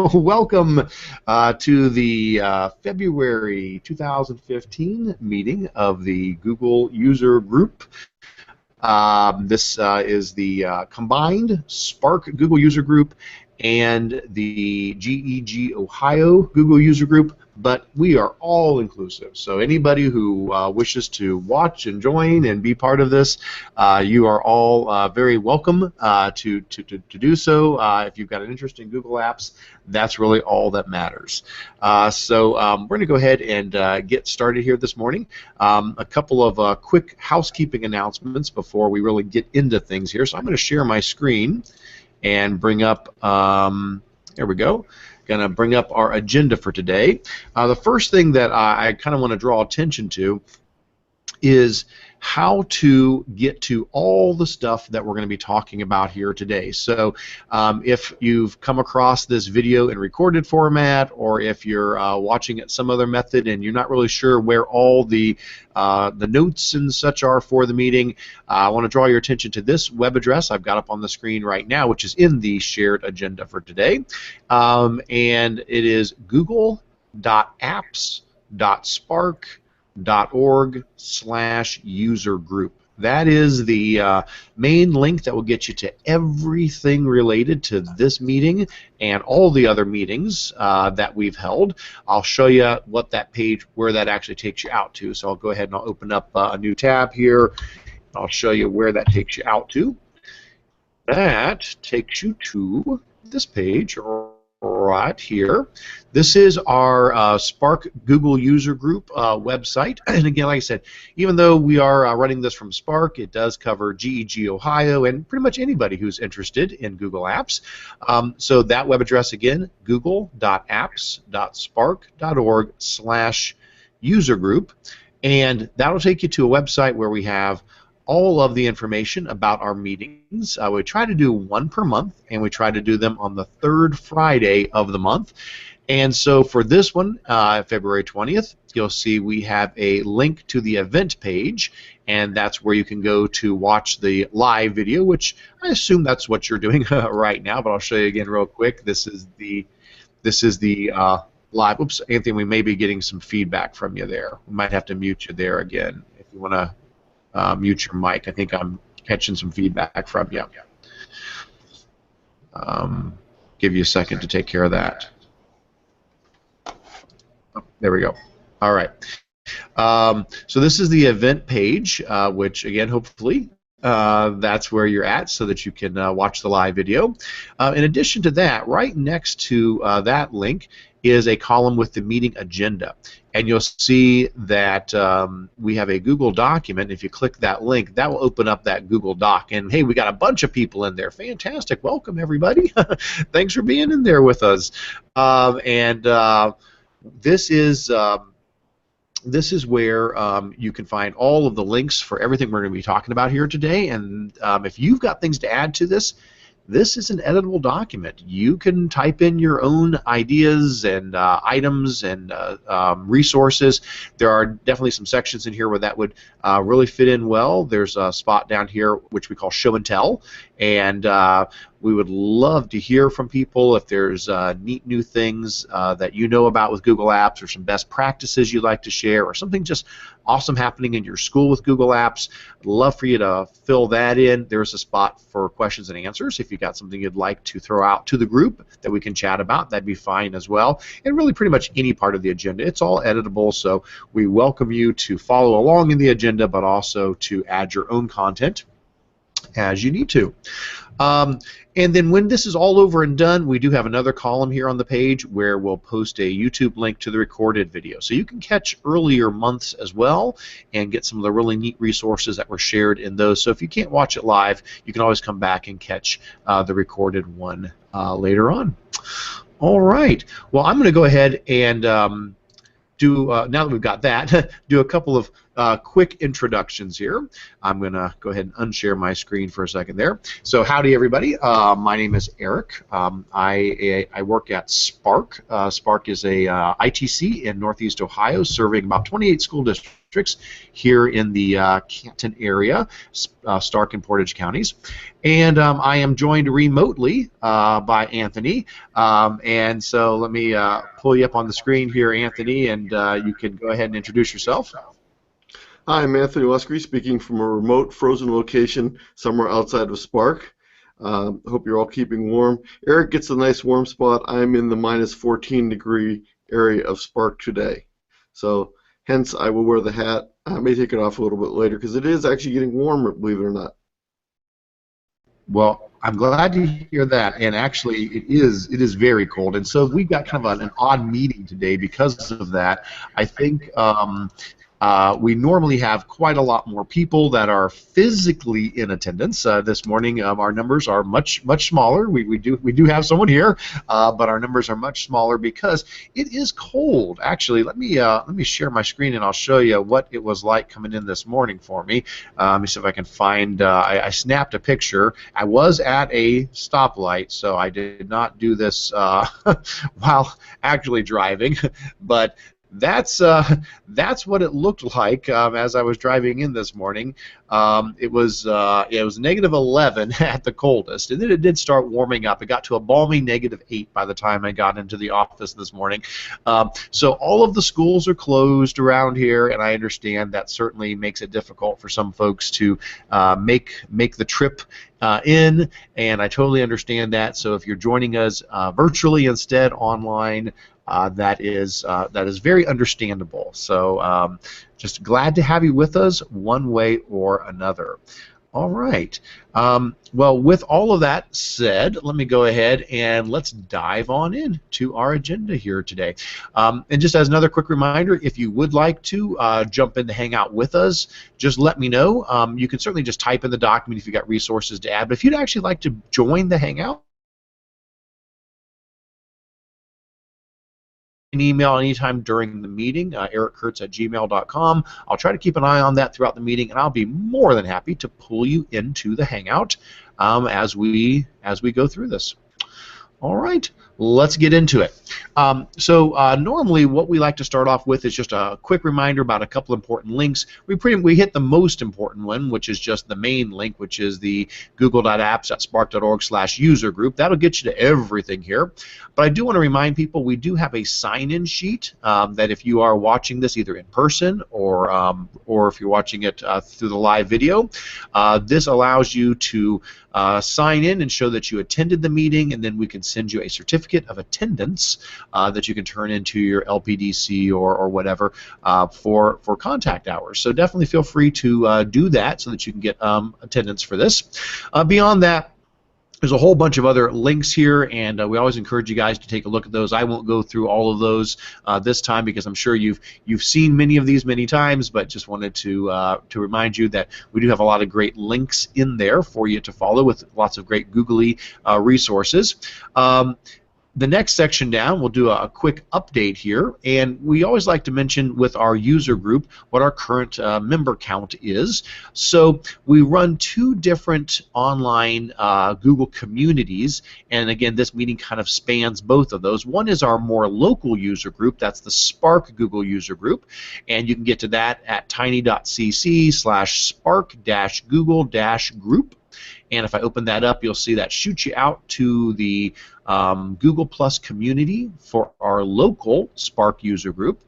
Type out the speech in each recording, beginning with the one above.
Welcome to the February 2015 meeting of the Google User Group. This is the combined Spark Google User Group and the GEG Ohio Google User Group, but we are all inclusive. So anybody who wishes to watch and join and be part of this, you are all very welcome to do so. If you've got an interest in Google Apps, that's really all that matters. So we're going to go ahead and get started here this morning. A couple of quick housekeeping announcements before we really get into things here. So I'm going to share my screen and bring up, there we go, going to bring up our agenda for today. The first thing that I kind of want to draw attention to is how to get to all the stuff that we're going to be talking about here today. So if you've come across this video in recorded format, or if you're watching it some other method and you're not really sure where all the notes and such are for the meeting, I want to draw your attention to this web address I've got up on the screen right now, which is in the shared agenda for today. And it is google.apps.spark.org/user group. That is the main link that will get you to everything related to this meeting and all the other meetings that we've held. I'll show you what that page, where that actually takes you out to. So I'll go ahead and I'll open up a new tab here. I'll show you where that takes you out to. That takes you to this page right here. This is our Spark Google User Group website. And again, like I said, even though we are running this from Spark, it does cover GEG Ohio and pretty much anybody who's interested in Google Apps. So that web address again, google.apps.spark.org/user group. And that'll take you to a website where we have all of the information about our meetings. We try to do one per month, and we try to do them on the third Friday of the month. And so for this one, February 20th, you'll see we have a link to the event page, and that's where you can go to watch the live video, which I assume that's what you're doing right now, but I'll show you again real quick. This is the live. Oops, Anthony, we may be getting some feedback from you there. We might have to mute you there again if you want to mute your mic. I think I'm catching some feedback from you. Give you a second to take care of that. Oh, there we go. All right. So this is the event page, which again, hopefully, that's where you're at so that you can watch the live video. In addition to that, right next to that link is a column with the meeting agenda. And you'll see that we have a Google document. If you click that link, that will open up that Google Doc. And hey, we got a bunch of people in there. Fantastic. Welcome, everybody. Thanks for being in there with us. This is where you can find all of the links for everything we're going to be talking about here today. And if you've got things to add to this, this is an editable document. You can type in your own ideas and items and resources. There are definitely some sections in here where that would really fit in well. There's a spot down here which we call Show and Tell, and we would love to hear from people if there's neat new things that you know about with Google Apps, or some best practices you'd like to share, or something just awesome happening in your school with Google Apps. I'd love for you to fill that in. There's a spot for questions and answers. If you've got something you'd like to throw out to the group that we can chat about, that'd be fine as well. And really pretty much any part of the agenda. It's all editable, so we welcome you to follow along in the agenda, but also to add your own content as you need to. And then when this is all over and done, we do have another column here on the page where we'll post a YouTube link to the recorded video. So you can catch earlier months as well and get some of the really neat resources that were shared in those. So if you can't watch it live, you can always come back and catch the recorded one later on. All right. Well, I'm going to go ahead and now that we've got that, do a couple of quick introductions here. I'm going to go ahead and unshare my screen for a second there. So howdy, everybody. My name is Eric. I work at Spark. Spark is a ITC in Northeast Ohio, serving about 28 school districts districts here in the Canton area, Stark and Portage counties. And I am joined remotely by Anthony. And so let me pull you up on the screen here, Anthony, and you can go ahead and introduce yourself. Hi, I'm Anthony Luskery, speaking from a remote frozen location somewhere outside of Spark. Hope you're all keeping warm. Eric gets a nice warm spot. I'm in the minus 14-degree area of Spark today. So hence I will wear the hat. I may take it off a little bit later because it is actually getting warmer, believe it or not. Well, I'm glad to hear that, and actually it is very cold, and so we've got kind of an odd meeting today because of that. I think we normally have quite a lot more people that are physically in attendance. This morning, our numbers are much smaller. We do have someone here, but our numbers are much smaller because it is cold. Actually, let me share my screen and I'll show you what it was like coming in this morning for me. Let me see if I can find. I snapped a picture. I was at a stoplight, so I did not do this while actually driving, but that's what it looked like as I was driving in this morning. It was negative 11 at the coldest, and then it did start warming up. It got to a balmy negative 8 by the time I got into the office this morning. So all of the schools are closed around here, and I understand that certainly makes it difficult for some folks to make the trip in, and I totally understand that. So if you're joining us virtually instead online, that is very understandable. So just glad to have you with us one way or another. All right. Well, with all of that said, let me go ahead and let's dive on in to our agenda here today. And just as another quick reminder, if you would like to jump in to hang out with us, just let me know. You can certainly just type in the document if you've got resources to add. But if you'd actually like to join the Hangout, an email anytime during the meeting, ericcurts@gmail.com. I'll try to keep an eye on that throughout the meeting, and I'll be more than happy to pull you into the Hangout as we go through this. All right, let's get into it. Normally what we like to start off with is just a quick reminder about a couple important links. We hit the most important one, which is just the main link, which is the google.apps.spark.org/user group. That'll get you to everything here. But I do want to remind people we do have a sign-in sheet that if you are watching this either in person or if you're watching it through the live video, this allows you to sign in and show that you attended the meeting, and then we can send you a certificate of attendance that you can turn into your LPDC or whatever for contact hours. So definitely feel free to do that so that you can get attendance for this. Beyond that, there's a whole bunch of other links here, and we always encourage you guys to take a look at those. I won't go through all of those this time because I'm sure you've seen many of these many times, but just wanted to remind you that we do have a lot of great links in there for you to follow with lots of great googly resources. The next section down, we'll do a quick update here, and we always like to mention with our user group what our current member count is. So we run two different online Google communities, and again, this meeting kind of spans both of those. One is our more local user group, that's the Spark Google user group, and you can get to that at tiny.cc/spark-google-group. And if I open that up, you'll see that shoots you out to the Google Plus community for our local Spark user group.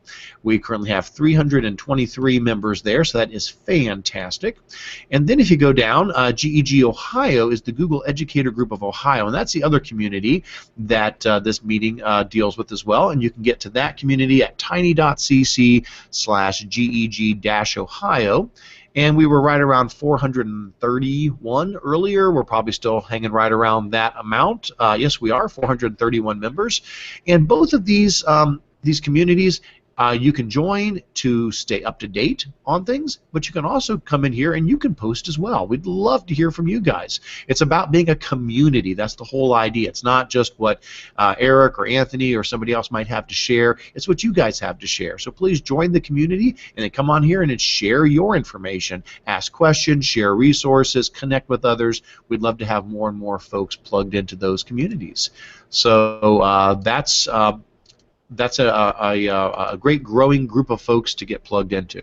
We currently have 323 members there, so that is fantastic. And then if you go down, GEG Ohio is the Google Educator Group of Ohio, and that's the other community that this meeting deals with as well. And you can get to that community at tiny.cc/GEG-Ohio. And we were right around 431 earlier. We're probably still hanging right around that amount. Yes, we are, 431 members. And both of these communities, you can join to stay up to date on things, but you can also come in here and you can post as well. We'd love to hear from you guys. It's about being a community. That's the whole idea. It's not just what Eric or Anthony or somebody else might have to share. It's what you guys have to share. So please join the community and then come on here and share your information. Ask questions, share resources, connect with others. We'd love to have more and more folks plugged into those communities. So that's a great growing group of folks to get plugged into.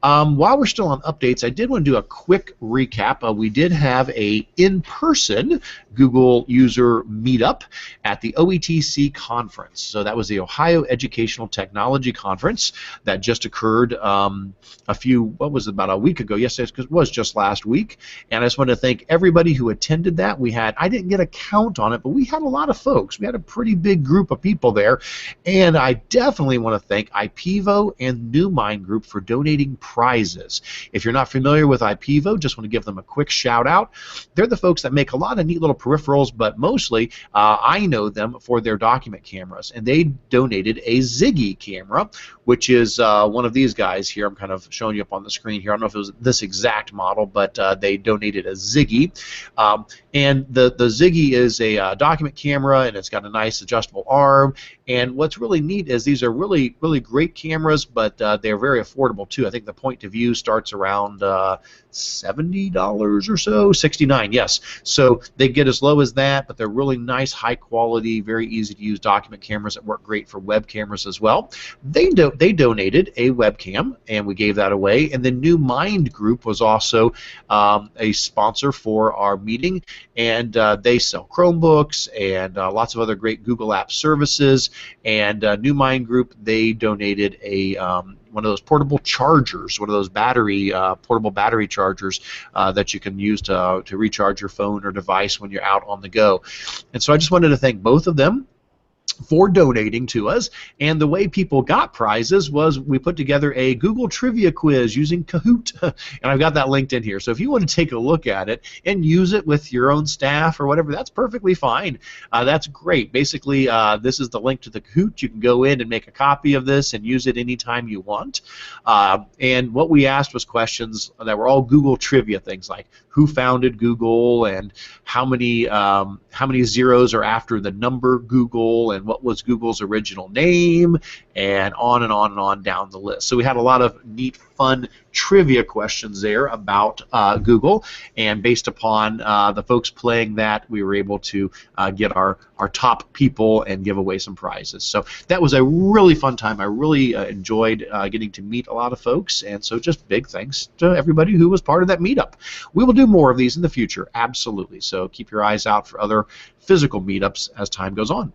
While we're still on updates, I did want to do a quick recap. We did have a in-person Google user meetup at the OETC conference. So that was the Ohio Educational Technology Conference that just occurred about a week ago. Yes, it was just last week. And I just want to thank everybody who attended that. I didn't get a count on it, but we had a lot of folks. We had a pretty big group of people there. And I definitely want to thank IPEVO and NewMind Group for donating prizes. If you're not familiar with IPEVO, just want to give them a quick shout out. They're the folks that make a lot of neat little peripherals, but mostly I know them for their document cameras, and they donated a Ziggy camera, which is one of these guys here. I'm kind of showing you up on the screen here. I don't know if it was this exact model, but they donated a Ziggy. And the Ziggy is a document camera, and it's got a nice adjustable arm. And what's really neat is these are really, really great cameras, but they're very affordable too. I think the point of view starts around $70 or so, $69, yes. So they get as low as that, but they're really nice, high quality, very easy to use document cameras that work great for web cameras as well. They donated a webcam, and we gave that away. And the NewMind Group was also a sponsor for our meeting, and they sell Chromebooks and lots of other great Google Apps services. And NewMind Group, they donated a one of those portable chargers, one of those portable battery chargers that you can use to recharge your phone or device when you're out on the go. And so I just wanted to thank both of them for donating to us. And the way people got prizes was we put together a Google trivia quiz using Kahoot, and I've got that linked in here. So if you want to take a look at it and use it with your own staff or whatever, that's perfectly fine. That's great. Basically, this is the link to the Kahoot. You can go in and make a copy of this and use it anytime you want. And what we asked was questions that were all Google trivia things, like who founded Google, and how many zeros are after the number Google, and what was Google's original name, and on and on and on down the list. So we had a lot of neat, fun trivia questions there about Google, and based upon the folks playing that, we were able to get our top people and give away some prizes. So that was a really fun time. I really enjoyed getting to meet a lot of folks, and so just big thanks to everybody who was part of that meetup. We will do more of these in the future, absolutely, so keep your eyes out for other physical meetups as time goes on.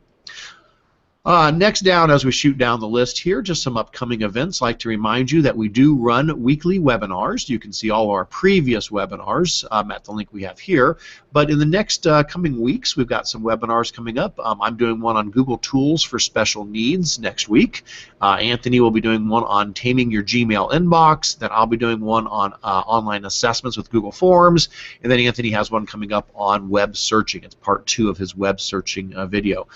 Next down, as we shoot down the list here, just some upcoming events. I'd like to remind you that we do run weekly webinars. You can see all our previous webinars at the link we have here. But in the next coming weeks, we've got some webinars coming up. I'm doing one on Google Tools for Special Needs next week. Anthony will be doing one on taming your Gmail inbox. Then I'll be doing one on online assessments with Google Forms. And then Anthony has one coming up on web searching. It's part 2 of his web searching video.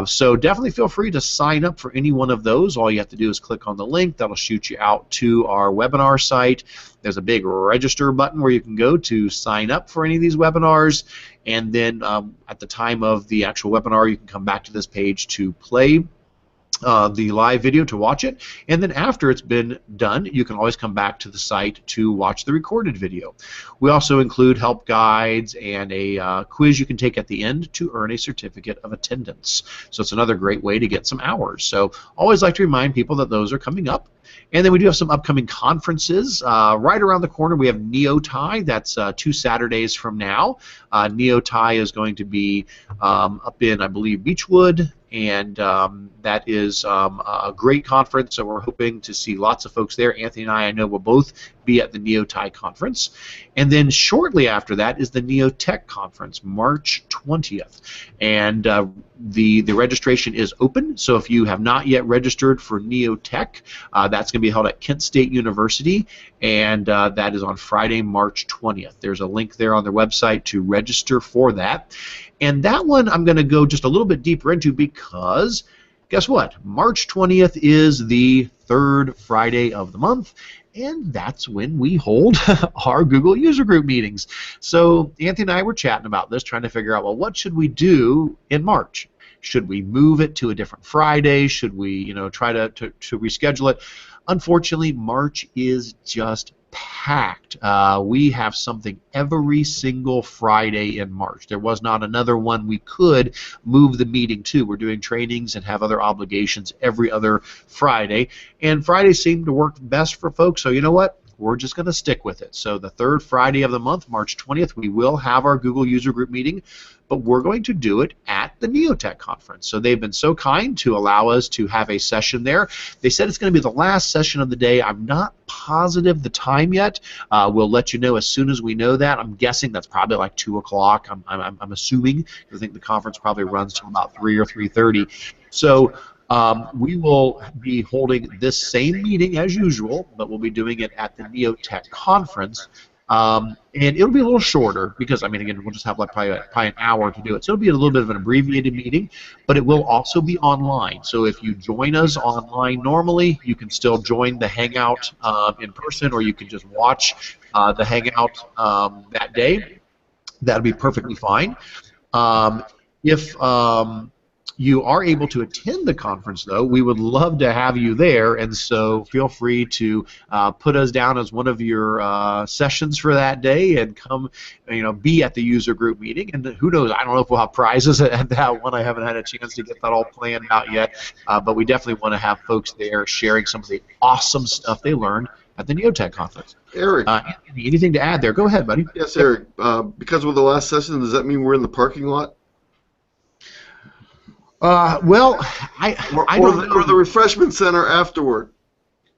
So definitely feel free to sign up for any one of those. All you have to do is click on the link. That'll shoot you out to our webinar site. There's a big register button where you can go to sign up for any of these webinars, and then at the time of the actual webinar, you can come back to this page to play the live video to watch it, and then after it's been done, you can always come back to the site to watch the recorded video. We also include help guides and a quiz you can take at the end to earn a certificate of attendance. So it's another great way to get some hours. So always like to remind people that those are coming up. And then we do have some upcoming conferences. Right around the corner, we have NeoTi. That's 2 Saturdays from now. NeoTi is going to be up in, I believe, Beechwood, and that is a great conference, so we're hoping to see lots of folks there. Anthony and I know, will both be at the NeoTi conference. And then shortly after that is the NeoTech conference, March 20th. And the registration is open, so if you have not yet registered for NeoTech, that's going to be held at Kent State University, and that is on Friday, March 20th. There's a link there on their website to register for that. And that one I'm going to go just a little bit deeper into because, guess what? March 20th is the 3rd Friday of the month, and that's when we hold our Google User Group meetings. So Anthony and I were chatting about this, trying to figure out, well, what should we do in March? Should we move it to a different Friday? Should we, try to reschedule it? Unfortunately, March is just packed. We have something every single Friday in March. There was not another one we could move the meeting to. We're doing trainings and have other obligations every other Friday, and Fridays seem to work best for folks, so you know what? We're just going to stick with it. So the third Friday of the month, March 20th, we will have our Google User Group meeting, but we're going to do it at the Neotech conference. So they've been so kind to allow us to have a session there. They said it's going to be the last session of the day. I'm not positive the time yet. We'll let you know as soon as we know that. I'm guessing that's probably like 2 o'clock. I'm assuming. I think the conference probably runs till about 3 or 3:30. So we will be holding this same meeting as usual, but we'll be doing it at the Neotech conference. And it'll be a little shorter because, I mean, again, we'll just have like probably an hour to do it. So it'll be a little bit of an abbreviated meeting, but it will also be online. So if you join us online normally, you can still join the Hangout in person, or you can just watch the Hangout that day. That'll be perfectly fine. If you are able to attend the conference, though, we would love to have you there, and so feel free to put us down as one of your sessions for that day and come, be at the user group meeting. And who knows, I don't know if we'll have prizes at that one. I haven't had a chance to get that all planned out yet, but we definitely want to have folks there sharing some of the awesome stuff they learned at the Neotech conference. Eric, anything to add there? Go ahead, buddy. Yes, Eric. Because we're the last session, does that mean we're in the parking lot? Well, I don't know. Or the refreshment center afterward.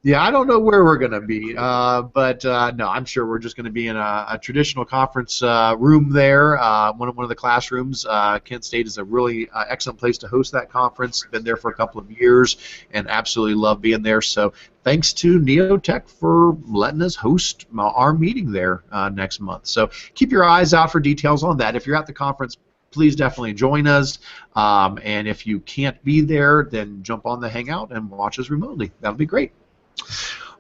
Yeah, I don't know where we're going to be, but no, I'm sure we're just going to be in a traditional conference room there, one of the classrooms. Kent State is a really excellent place to host that conference. Been there for a couple of years and absolutely love being there. So thanks to Neotech for letting us host our meeting there next month. So keep your eyes out for details on that. If you're at the conference, please definitely join us, and if you can't be there, then jump on the Hangout and watch us remotely. That'll be great.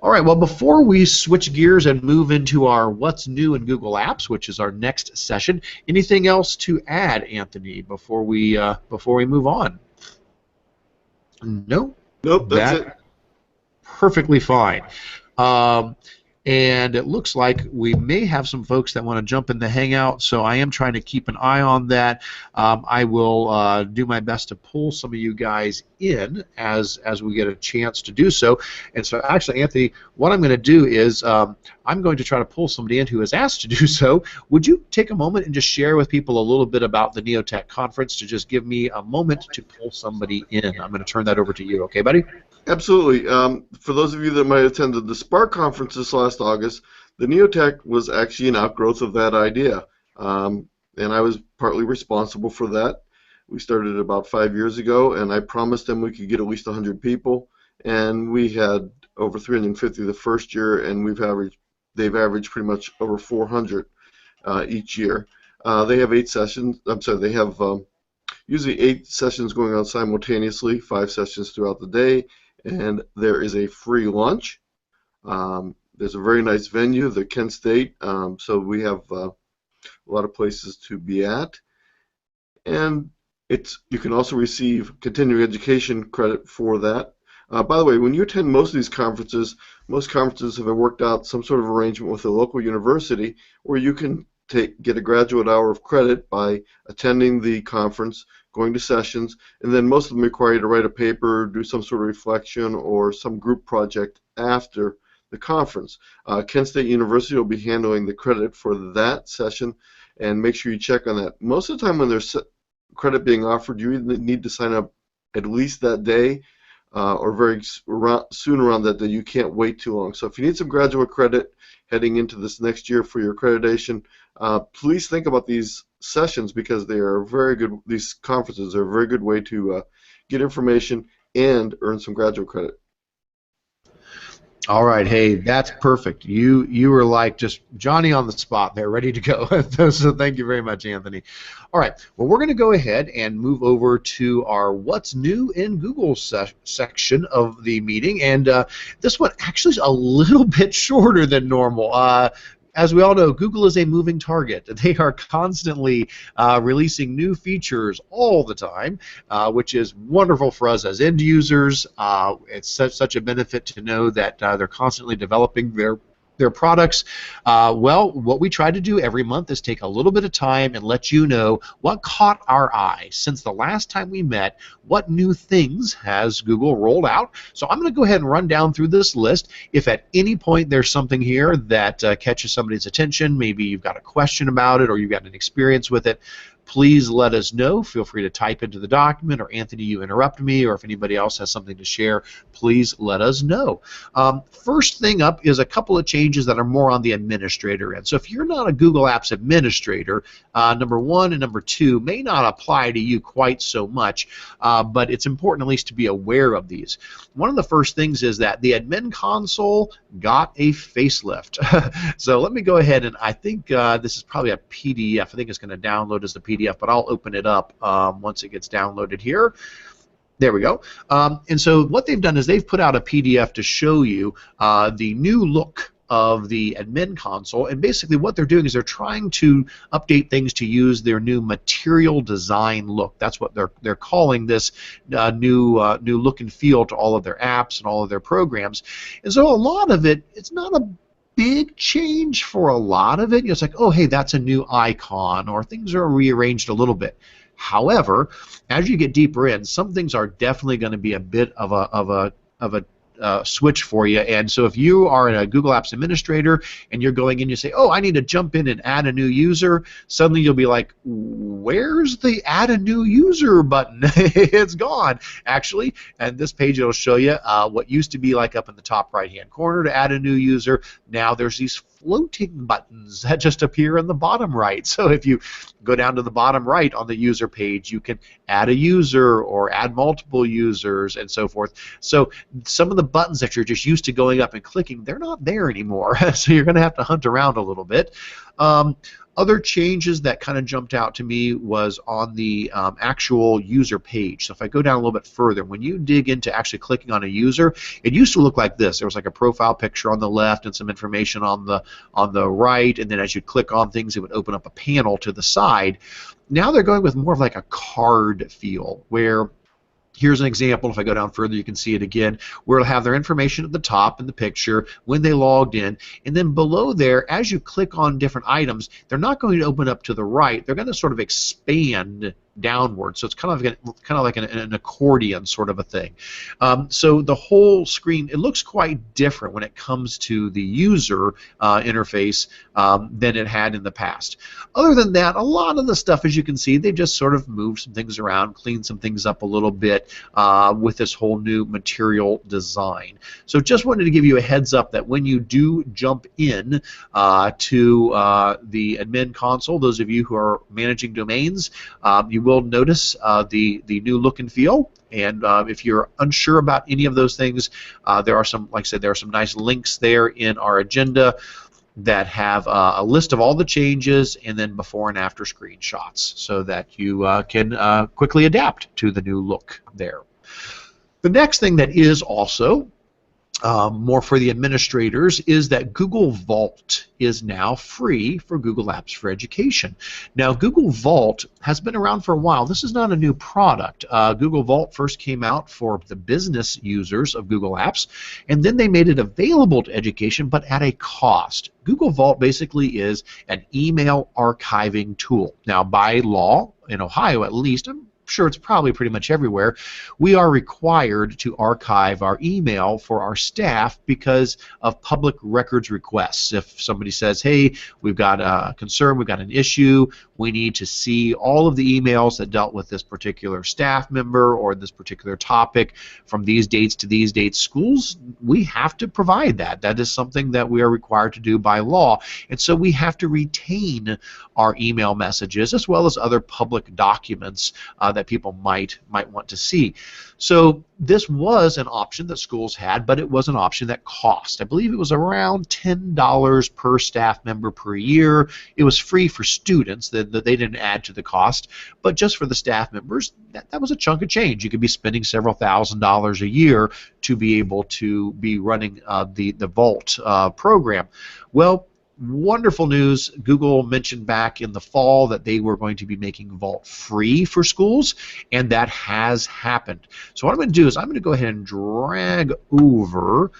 All right, well, before we switch gears and move into our What's New in Google Apps, which is our next session, anything else to add, Anthony, before we move on? No? Nope, that's it. Perfectly fine. And it looks like we may have some folks that want to jump in the Hangout, so I am trying to keep an eye on that. I will do my best to pull some of you guys in as we get a chance to do so. And so actually, Anthony, what I'm going to do is I'm going to try to pull somebody in who has asked to do so. Would you take a moment and just share with people a little bit about the Neotech conference to just give me a moment to pull somebody in? I'm going to turn that over to you. Okay, buddy? Absolutely. For those of you that might have attended the Spark conference this last August, the Neotech was actually an outgrowth of that idea, and I was partly responsible for that. We started about 5 years ago, and I promised them we could get at least 100 people, and we had over 350 the first year, and they've averaged pretty much over 400 each year. They have 8 sessions. I'm sorry, they have usually 8 sessions going on simultaneously, 5 sessions throughout the day. And there is a free lunch. There's a very nice venue, the Kent State, so we have a lot of places to be at. And you can also receive continuing education credit for that. By the way, when you attend most of these conferences, most conferences have worked out some sort of arrangement with a local university where you can get a graduate hour of credit by attending the conference, going to sessions, and then most of them require you to write a paper, do some sort of reflection, or some group project after the conference. Kent State University will be handling the credit for that session, and make sure you check on that. Most of the time when there's credit being offered, you either need to sign up at least that day or very soon around that day. You can't wait too long. So if you need some graduate credit heading into this next year for your accreditation, please think about these sessions because they are very good. These conferences are a very good way to get information and earn some graduate credit. All right, hey, that's perfect. You were like just Johnny on the spot there, ready to go. So thank you very much, Anthony. All right, well, we're going to go ahead and move over to our What's New in Google section of the meeting, and this one actually is a little bit shorter than normal. as we all know, Google is a moving target. They are constantly releasing new features all the time, which is wonderful for us as end users. It's such a benefit to know that they're constantly developing their products. Well, what we try to do every month is take a little bit of time and let you know what caught our eye since the last time we met. What new things has Google rolled out? So I'm going to go ahead and run down through this list. If at any point there's something here that catches somebody's attention, maybe you've got a question about it or you've got an experience with it, please let us know. Feel free to type into the document, or Anthony, you interrupt me, or if anybody else has something to share, please let us know. First thing up is a couple of changes that are more on the administrator end. So if you're not a Google Apps administrator, number one and number two may not apply to you quite so much, but it's important at least to be aware of these. One of the first things is that the admin console got a facelift. So let me go ahead, and I think this is probably a PDF. I think it's going to download as the PDF, but I'll open it up once it gets downloaded here. There we go. And so what they've done is they've put out a PDF to show you the new look of the admin console, and basically what they're doing is they're trying to update things to use their new material design look. That's what they're calling this new look and feel to all of their apps and all of their programs. And so a lot of it, it's not a big change for a lot of it. It's like, oh, hey, that's a new icon, or things are rearranged a little bit. However, as you get deeper in, some things are definitely going to be a bit of a switch for you. And so if you are a Google Apps administrator and you're going in, you say, oh, I need to jump in and add a new user, suddenly you'll be like, where's the add a new user button? It's gone, actually. And this page will show you what used to be like up in the top right hand corner to add a new user. Now there's these floating buttons that just appear in the bottom right. So if you go down to the bottom right on the user page, you can add a user or add multiple users and so forth. So some of the buttons that you're just used to going up and clicking, they're not there anymore. So you're going to have to hunt around a little bit. Other changes that kind of jumped out to me was on the actual user page. So if I go down a little bit further, when you dig into actually clicking on a user, it used to look like this. There was like a profile picture on the left and some information on the right, and then as you click on things, it would open up a panel to the side. Now they're going with more of like a card feel, where here's an example. If I go down further, you can see it again, where it'll have their information at the top in the picture, when they logged in, and then below there, as you click on different items, they're not going to open up to the right. They're going to sort of expand downward. So it's kind of like an accordion sort of a thing. So the whole screen, it looks quite different when it comes to the user interface than it had in the past. Other than that, a lot of the stuff, as you can see, they've just sort of moved some things around, cleaned some things up a little bit with this whole new material design. So just wanted to give you a heads up that when you do jump in to the admin console, those of you who are managing domains, you will notice the new look and feel. And if you're unsure about any of those things, there are some, like I said, there are some nice links there in our agenda that have a list of all the changes and then before and after screenshots so that you can quickly adapt to the new look there. The next thing that is also more for the administrators is that Google Vault is now free for Google Apps for Education. Now, Google Vault has been around for a while. This is not a new product. Google Vault first came out for the business users of Google Apps, and then they made it available to education, but at a cost. Google Vault basically is an email archiving tool. Now, by law, in Ohio at least, I'm sure it's probably pretty much everywhere, we are required to archive our email for our staff because of public records requests. If somebody says, hey, we've got a concern, we've got an issue, we need to see all of the emails that dealt with this particular staff member or this particular topic from these dates to these dates, schools, we have to provide that. That is something that we are required to do by law. And so we have to retain our email messages as well as other public documents that people might want to see. So this was an option that schools had, but it was an option that cost. I believe it was around $10 per staff member per year. It was free for students, that they didn't add to the cost, but just for the staff members, that was a chunk of change. You could be spending several $1,000s a year to be able to be running the Vault program. Well, wonderful news. Google mentioned back in the fall that they were going to be making Vault free for schools, and that has happened. So what I'm going to do is I'm going to go ahead and drag over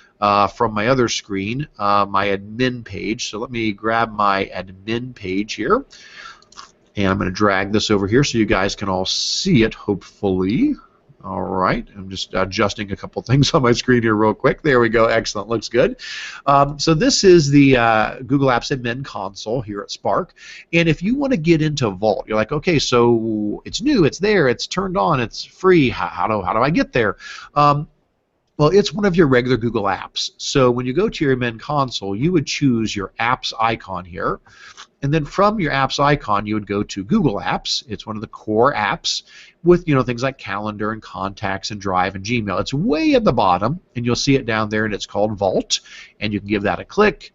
from my other screen my admin page. So let me grab my admin page here, and I'm going to drag this over here so you guys can all see it, hopefully. All right, I'm just adjusting a couple things on my screen here real quick. There we go, excellent, looks good. So this is the Google Apps Admin console here at Spark, and if you want to get into Vault, you're like, okay, so it's new, it's there, it's turned on, it's free, how do I get there? Well, it's one of your regular Google apps. So when you go to your admin console, you would choose your apps icon here. And then from your apps icon, you would go to Google Apps. It's one of the core apps with things like Calendar and Contacts and Drive and Gmail. It's way at the bottom, and you'll see it down there, and it's called Vault. And you can give that a click.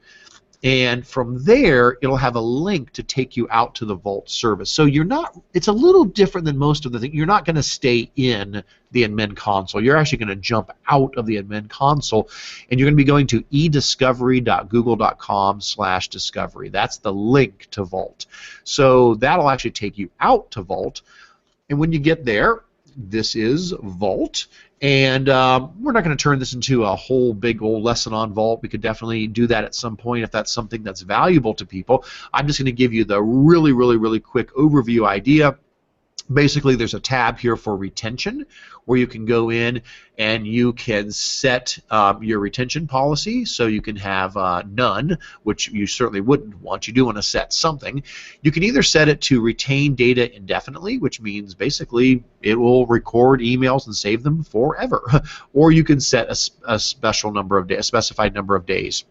And from there, it'll have a link to take you out to the Vault service. So it's a little different than most of the things. You're not going to stay in the admin console. You're actually going to jump out of the admin console, and you're going to be going to ediscovery.google.com/discovery. That's the link to Vault. So that'll actually take you out to Vault. And when you get there, this is Vault. And we're not going to turn this into a whole big old lesson on Vault. We could definitely do that at some point if that's something that's valuable to people. I'm just going to give you the really, really, really quick overview idea. Basically, there's a tab here for retention where you can go in and you can set your retention policy. So you can have none, which you certainly wouldn't want. You do want to set something. You can either set it to retain data indefinitely, which means basically it will record emails and save them forever. Or you can set a special number of days, a specified number of days.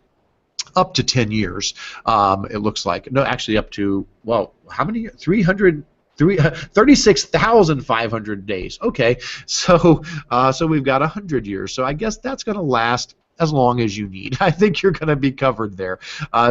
Up to 10 years, it looks like. No, actually up to, well, how many? 36,500 days. Okay, so we've got 100 years. So I guess that's going to last as long as you need. I think you're going to be covered there.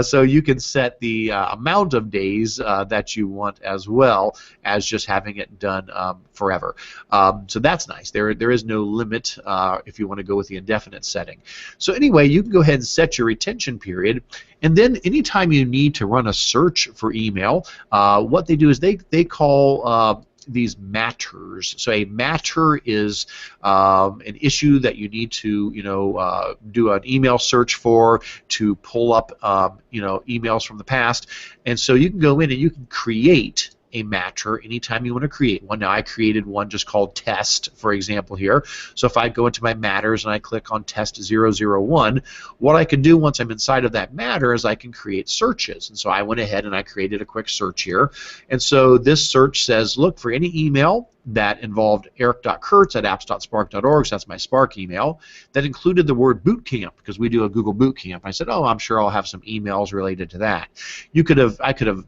So you can set the amount of days that you want as well as just having it done forever. So that's nice. There is no limit if you want to go with the indefinite setting. So anyway, you can go ahead and set your retention period, and then anytime you need to run a search for email, what they do is they call these matters. So a matter is an issue that you need to do an email search for to pull up emails from the past, and so you can go in and you can create a matter anytime you want to create one. Now I created one just called test, for example here. So if I go into my matters and I click on test 001, what I can do once I'm inside of that matter is I can create searches. And so I went ahead and I created a quick search here. And so this search says, look for any email that involved eric.kurtz@apps.spark.org, so that's my Spark email, that included the word bootcamp, because we do a Google Bootcamp. I said, oh, I'm sure I'll have some emails related to that. I could have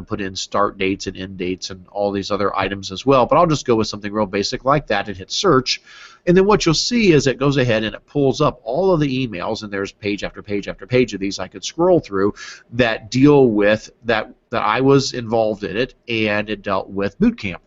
put in start dates and end dates and all these other items as well, but I'll just go with something real basic like that and hit search. And then what you'll see is it goes ahead and it pulls up all of the emails, and there's page after page after page of these I could scroll through that deal with that I was involved in it, and it dealt with bootcamp.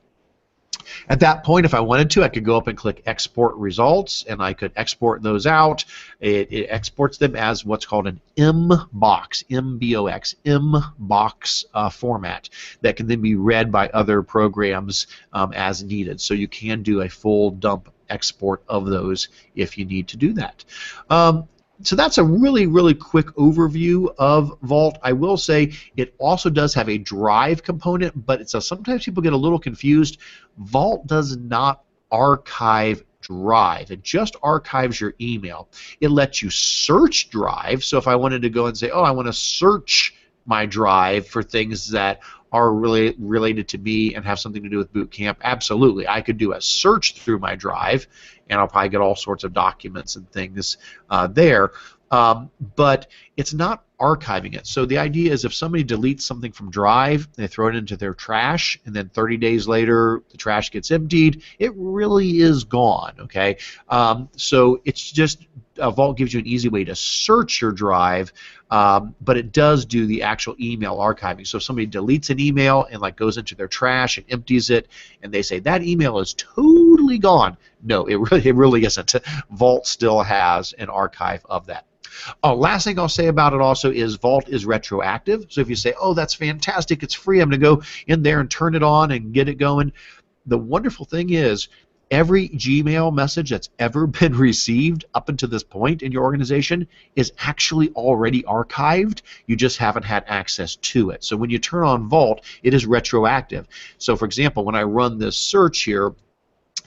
At that point, if I wanted to, I could go up and click Export Results, and I could export those out. It exports them as what's called an MBOX, M-B-O-X, MBOX format that can then be read by other programs as needed. So you can do a full dump export of those if you need to do that. So that's a really, really quick overview of Vault. I will say it also does have a drive component, but sometimes people get a little confused. Vault does not archive drive. It just archives your email. It lets you search drive. So if I wanted to go and say, oh, I want to search my drive for things that are really related to me and have something to do with boot camp, absolutely. I could do a search through my drive, and I'll probably get all sorts of documents and things there. But it's not archiving it. So the idea is if somebody deletes something from Drive, they throw it into their trash, and then 30 days later the trash gets emptied, it really is gone. Okay, so it's just Vault gives you an easy way to search your drive, but it does do the actual email archiving. So if somebody deletes an email and goes into their trash and empties it, and they say that email is totally gone, no, it really isn't. Vault still has an archive of that. Oh, last thing I'll say about it also is Vault is retroactive. So if you say, oh, that's fantastic, it's free, I'm going to go in there and turn it on and get it going. The wonderful thing is every Gmail message that's ever been received up until this point in your organization is actually already archived. You just haven't had access to it. So when you turn on Vault, it is retroactive. So for example, when I run this search here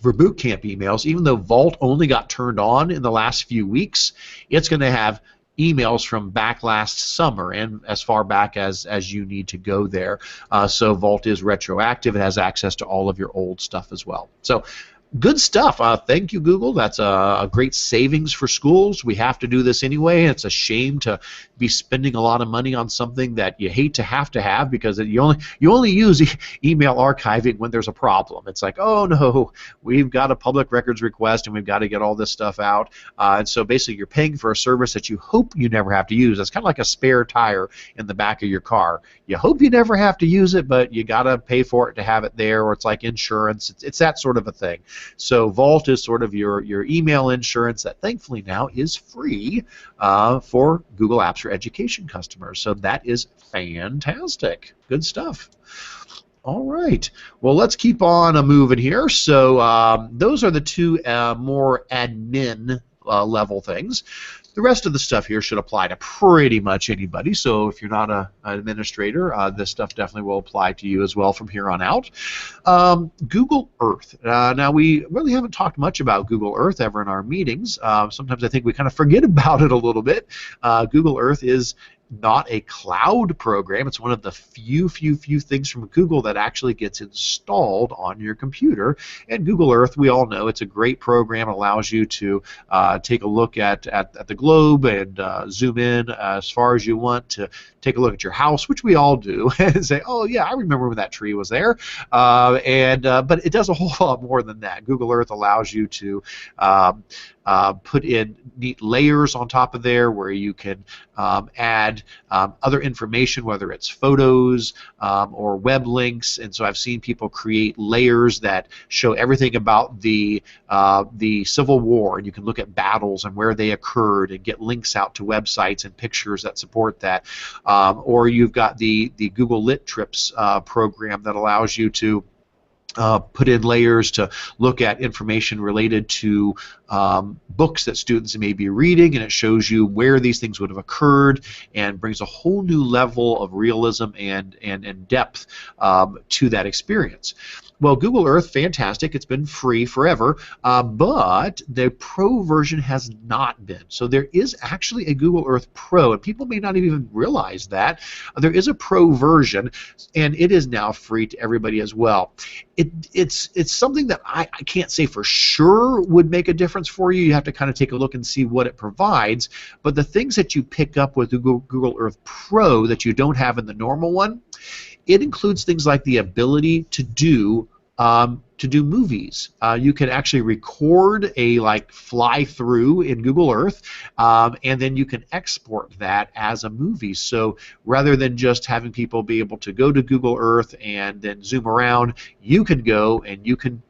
for boot camp emails, even though Vault only got turned on in the last few weeks, it's going to have emails from back last summer and as far back as you need to go there. So Vault is retroactive. It has access to all of your old stuff as well. So good stuff. Thank you, Google. That's a great savings for schools. We have to do this anyway. It's a shame to be spending a lot of money on something that you hate to have because you only use email archiving when there's a problem. It's like, oh no, we've got a public records request and we've got to get all this stuff out. And so basically you're paying for a service that you hope you never have to use. It's kind of like a spare tire in the back of your car. You hope you never have to use it, but you got to pay for it to have it there, or it's like insurance. It's that sort of a thing. So Vault is sort of your email insurance that thankfully now is free for Google Apps for Education customers. So that is fantastic. Good stuff. All right. Well, let's keep on moving here. So those are the two more admin level things. The rest of the stuff here should apply to pretty much anybody. So if you're not an administrator, this stuff definitely will apply to you as well from here on out. Google Earth. Now, we really haven't talked much about Google Earth ever in our meetings. Sometimes I think we kind of forget about it a little bit. Google Earth is not a cloud program. It's one of the few things from Google that actually gets installed on your computer. And Google Earth, we all know, it's a great program. It allows you to take a look at the globe and zoom in as far as you want to take a look at your house, which we all do, and say, oh yeah, I remember when that tree was there. But it does a whole lot more than that. Google Earth allows you to put in neat layers on top of there where you can add other information, whether it's photos or web links. And so I've seen people create layers that show everything about the Civil War, and you can look at battles and where they occurred and get links out to websites and pictures that support that. Or you've got the Google Lit Trips program that allows you to put in layers to look at information related to books that students may be reading, and it shows you where these things would have occurred and brings a whole new level of realism and depth to that experience. Well, Google Earth, fantastic. It's been free forever, but the Pro version has not been. So there is actually a Google Earth Pro, and people may not even realize that. There is a Pro version, and it is now free to everybody as well. It's something that I can't say for sure would make a difference for you. You have to kind of take a look and see what it provides. But the things that you pick up with Google Earth Pro that you don't have in the normal one, it includes things like the ability to do movies. You can actually record a fly through in Google Earth, and then you can export that as a movie. So rather than just having people be able to go to Google Earth and then zoom around, you can go and you can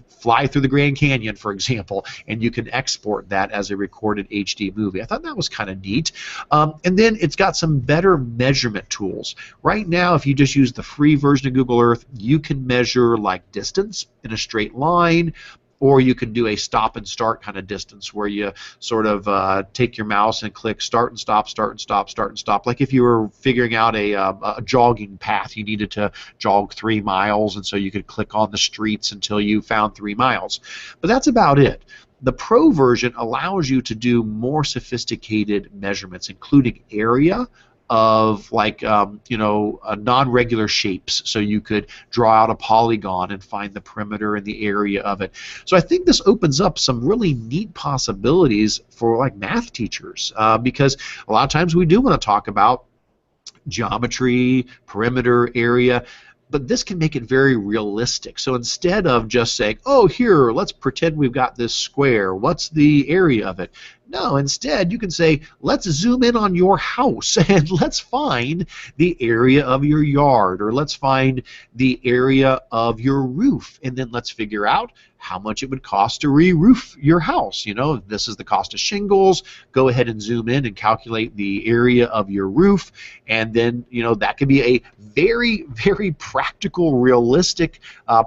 fly through the Grand Canyon, for example, and you can export that as a recorded HD movie. I thought that was kind of neat. And then it's got some better measurement tools. Right now, if you just use the free version of Google Earth, you can measure like distance in a straight line, or you can do a stop and start kind of distance where you sort of take your mouse and click start and stop, start and stop, start and stop. Like if you were figuring out a jogging path, you needed to jog 3 miles, and so you could click on the streets until you found 3 miles. But that's about it. The Pro version allows you to do more sophisticated measurements, including area of non-regular shapes, so you could draw out a polygon and find the perimeter and the area of it. So I think this opens up some really neat possibilities for like math teachers, because a lot of times we do want to talk about geometry, perimeter, area, but this can make it very realistic. So instead of just saying, oh, here, let's pretend we've got this square, what's the area of it? No, instead you can say, let's zoom in on your house and let's find the area of your yard, or let's find the area of your roof, and then let's figure out how much it would cost to re-roof your house. You know, this is the cost of shingles. Go ahead and zoom in and calculate the area of your roof, and then, you know, that could be a very, very practical, realistic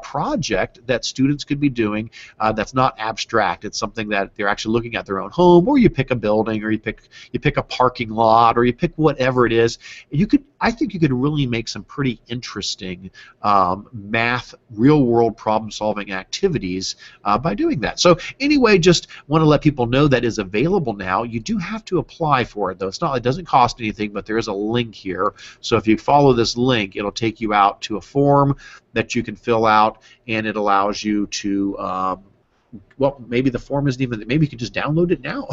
project that students could be doing. That's not abstract. It's something that they're actually looking at their own home, or you pick a building, or you pick a parking lot, or you pick whatever it is. I think you could really make some pretty interesting math, real-world problem-solving activities by doing that. So anyway, just want to let people know that is available now. You do have to apply for it, though. It doesn't cost anything, but there is a link here. So if you follow this link, it'll take you out to a form that you can fill out, and it allows you to well, maybe the form isn't even, maybe you can just download it now.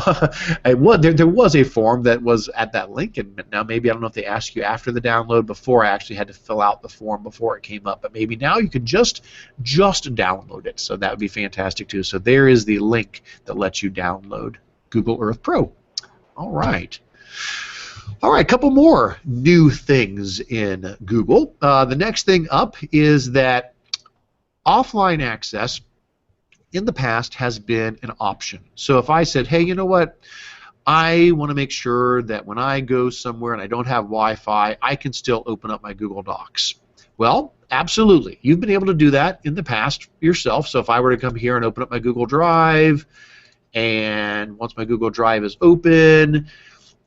There was a form that was at that link, and now maybe, I don't know if they asked you after the download. Before, I actually had to fill out the form before it came up, but maybe now you can just download it. So that would be fantastic too. So there is the link that lets you download Google Earth Pro. All right. All right, a couple more new things in Google. The next thing up is that offline access in the past has been an option. So if I said, hey, you know what, I want to make sure that when I go somewhere and I don't have Wi-Fi, I can still open up my Google Docs. Well, absolutely. You've been able to do that in the past yourself. So if I were to come here and open up my Google Drive, and once my Google Drive is open,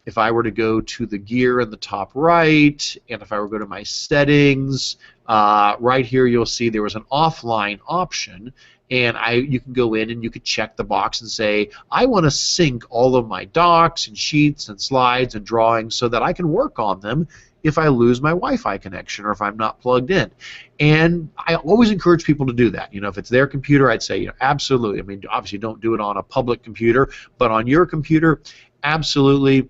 if I were to go to the gear in the top right, and if I were to go to my settings, right here you'll see there was an offline option, and you can go in and you could check the box and say, I want to sync all of my docs and sheets and slides and drawings so that I can work on them if I lose my Wi-Fi connection or if I'm not plugged in. And I always encourage people to do that. You know, if it's their computer, I'd say, you know, absolutely. I mean, obviously don't do it on a public computer, but on your computer, absolutely.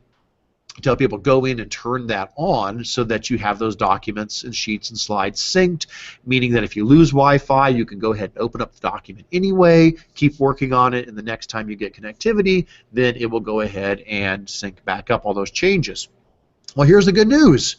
Tell people go in and turn that on so that you have those documents and sheets and slides synced, meaning that if you lose Wi-Fi, you can go ahead and open up the document anyway, keep working on it, and the next time you get connectivity, then it will go ahead and sync back up all those changes. Well, here's the good news.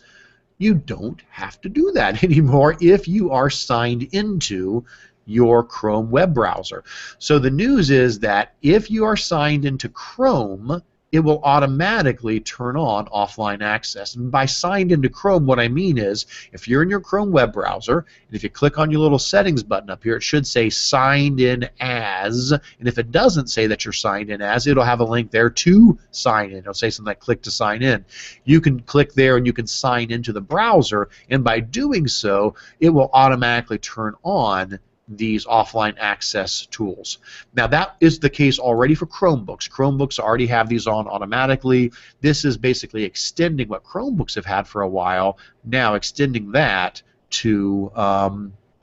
You don't have to do that anymore if you are signed into your Chrome web browser. So the news is that if you are signed into Chrome, it will automatically turn on offline access. And by signed into Chrome, what I mean is, if you're in your Chrome web browser, and if you click on your little settings button up here, it should say signed in as, and if it doesn't say that you're signed in as, it'll have a link there to sign in. It'll say something like click to sign in. You can click there and you can sign into the browser, and by doing so, it will automatically turn on these offline access tools. Now that is the case already for Chromebooks. Chromebooks already have these on automatically. This is basically extending what Chromebooks have had for a while, now extending that to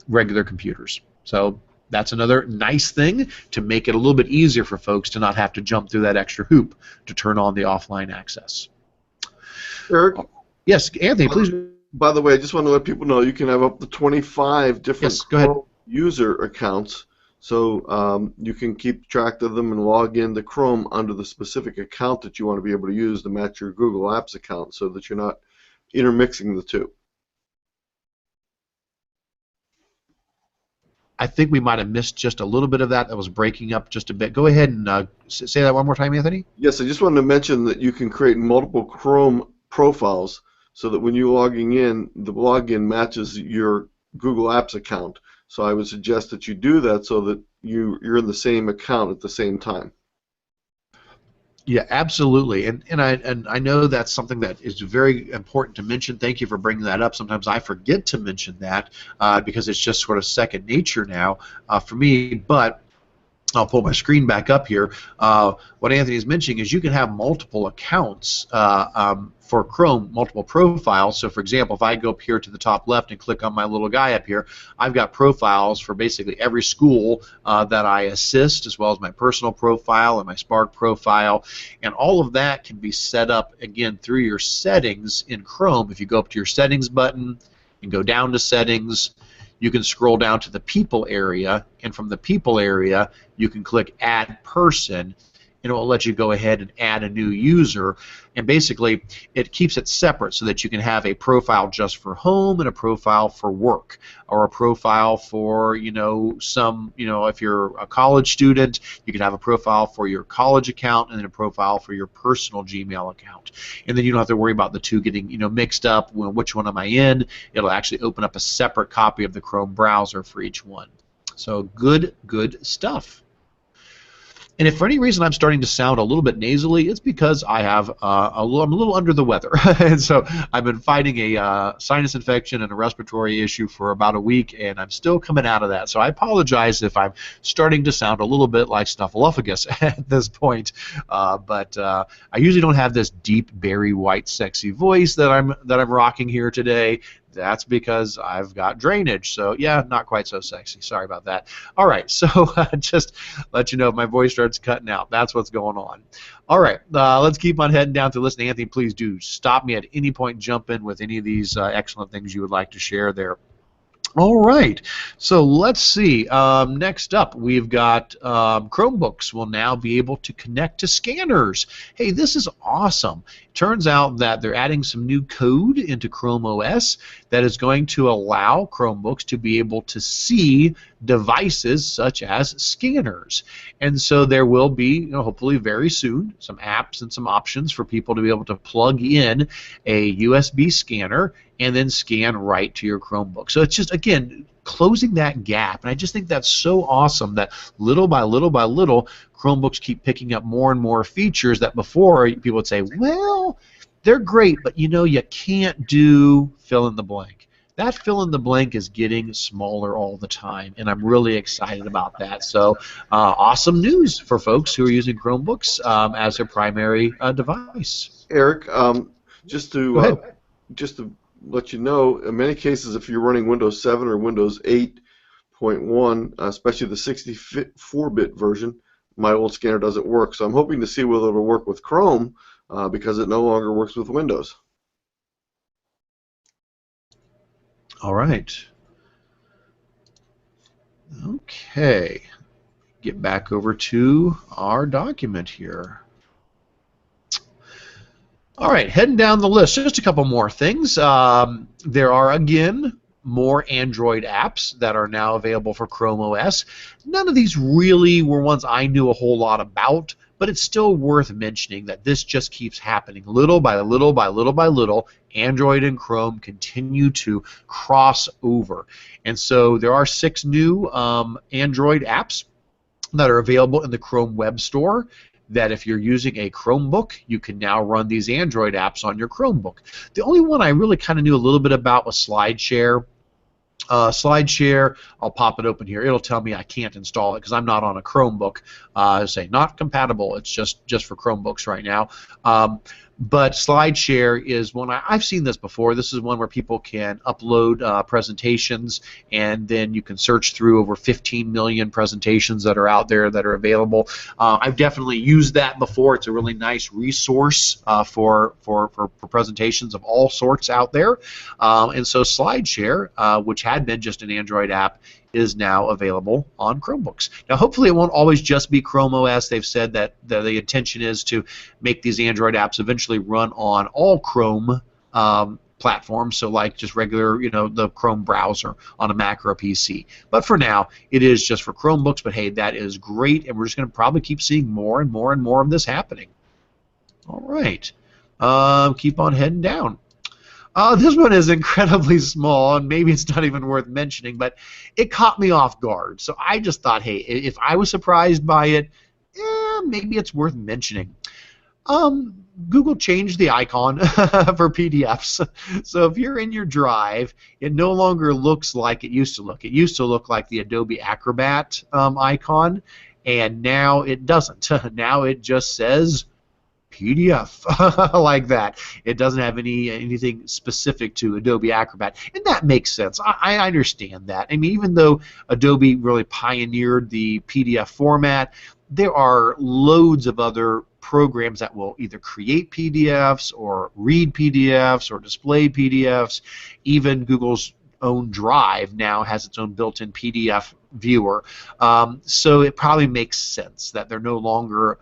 regular computers. So that's another nice thing to make it a little bit easier for folks to not have to jump through that extra hoop to turn on the offline access. Eric? Yes, Anthony, please. By the way, I just want to let people know you can have up to 25 different Yes, go ahead. user accounts, so you can keep track of them and log into Chrome under the specific account that you want to be able to use to match your Google Apps account, so that you're not intermixing the two. I think we might have missed just a little bit of that. That was breaking up just a bit. Go ahead and say that one more time, Anthony. Yes, I just wanted to mention that you can create multiple Chrome profiles so that when you're logging in, the login matches your Google Apps account. So I would suggest that you do that so that you're in the same account at the same time. Yeah, absolutely, and I know that's something that is very important to mention. Thank you for bringing that up. Sometimes I forget to mention that because it's just sort of second nature now for me. But I'll pull my screen back up here. What Anthony is mentioning is you can have multiple accounts for Chrome, multiple profiles. So for example, if I go up here to the top left and click on my little guy up here, I've got profiles for basically every school that I assist, as well as my personal profile and my Spark profile. And all of that can be set up, again, through your settings in Chrome. If you go up to your settings button and go down to settings, you can scroll down to the people area, and from the people area, you can click add person, and it will let you go ahead and add a new user. And basically, it keeps it separate so that you can have a profile just for home and a profile for work, or a profile for, if you're a college student, you can have a profile for your college account and then a profile for your personal Gmail account. And then you don't have to worry about the two getting, mixed up. Well, which one am I in? It'll actually open up a separate copy of the Chrome browser for each one. So good stuff. And if for any reason I'm starting to sound a little bit nasally, it's because I have I'm a little under the weather. And so I've been fighting a sinus infection and a respiratory issue for about a week, and I'm still coming out of that. So I apologize if I'm starting to sound a little bit like Snuffleupagus at this point. But I usually don't have this deep, berry white, sexy voice that I'm rocking here today. That's because I've got drainage. So yeah, not quite so sexy. Sorry about that. All right, so just let you know if my voice starts cutting out. That's what's going on. All right, let's keep on heading down to listening. Anthony, please do stop me at any point and jump in with any of these excellent things you would like to share there. All right, so let's see. Next up, we've got Chromebooks will now be able to connect to scanners. Hey, this is awesome. Turns out that they're adding some new code into ChromeOS that is going to allow Chromebooks to be able to see devices such as scanners. And so there will be, hopefully very soon, some apps and some options for people to be able to plug in a USB scanner and then scan right to your Chromebook. So it's just, again, closing that gap. And I just think that's so awesome that little by little by little, Chromebooks keep picking up more and more features that before people would say, well, they're great, but you can't do fill in the blank. That fill in the blank is getting smaller all the time, and I'm really excited about that. So awesome news for folks who are using Chromebooks as their primary device. Eric, just to let you know, in many cases, if you're running Windows 7 or Windows 8.1, especially the 64-bit version, my old scanner doesn't work. So I'm hoping to see whether it'll work with Chrome because it no longer works with Windows. All right. Okay. Get back over to our document here. All right, heading down the list, just a couple more things. There are, again, more Android apps that are now available for ChromeOS. None of these really were ones I knew a whole lot about, but it's still worth mentioning that this just keeps happening. Little by little by little by little, Android and Chrome continue to cross over. And so there are 6 new Android apps that are available in the Chrome Web Store, that if you're using a Chromebook, you can now run these Android apps on your Chromebook. The only one I really kind of knew a little bit about was SlideShare. SlideShare, I'll pop it open here. It'll tell me I can't install it because I'm not on a Chromebook. Say not compatible. It's just for Chromebooks right now. But SlideShare is one I've seen this before. This is one where people can upload presentations, and then you can search through over 15 million presentations that are out there that are available. I've definitely used that before. It's a really nice resource for presentations of all sorts out there. And so SlideShare, which had been just an Android app, is now available on Chromebooks. Now, hopefully it won't always just be ChromeOS. They've said that the intention is to make these Android apps eventually run on all Chrome platforms, so like just regular, the Chrome browser on a Mac or a PC. But for now, it is just for Chromebooks, but hey, that is great, and we're just going to probably keep seeing more and more and more of this happening. All right. Keep on heading down. This one is incredibly small, and maybe it's not even worth mentioning, but it caught me off guard. So I just thought, hey, if I was surprised by it, maybe it's worth mentioning. Google changed the icon for PDFs. So if you're in your Drive, it no longer looks like it used to look. It used to look like the Adobe Acrobat icon, and now it doesn't. Now it just says PDF like that. It doesn't have anything specific to Adobe Acrobat, and that makes sense. I understand that. I mean, even though Adobe really pioneered the PDF format, there are loads of other programs that will either create PDFs or read PDFs or display PDFs. Even Google's own Drive now has its own built-in PDF viewer. So it probably makes sense that they're no longer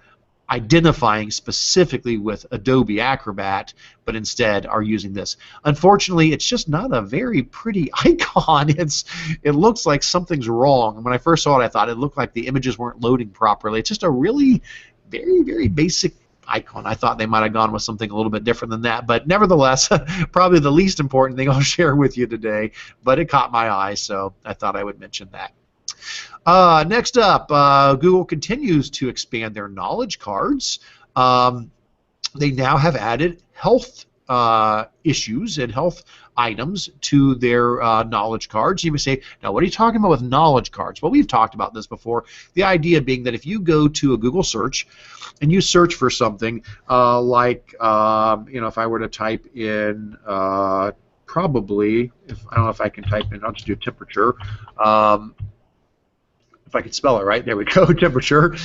identifying specifically with Adobe Acrobat, but instead are using this. Unfortunately, it's just not a very pretty icon. It looks like something's wrong. And when I first saw it, I thought it looked like the images weren't loading properly. It's just a really very, very basic icon. I thought they might have gone with something a little bit different than that, but nevertheless, probably the least important thing I'll share with you today, but it caught my eye, so I thought I would mention that. Next up, Google continues to expand their knowledge cards. They now have added health issues and health items to their knowledge cards. You may say, now what are you talking about with knowledge cards? Well, we've talked about this before. The idea being that if you go to a Google search and you search for something like, if I were to type in probably, I don't know if I can type in, I'll just do temperature. If I could spell it right, there we go, temperature.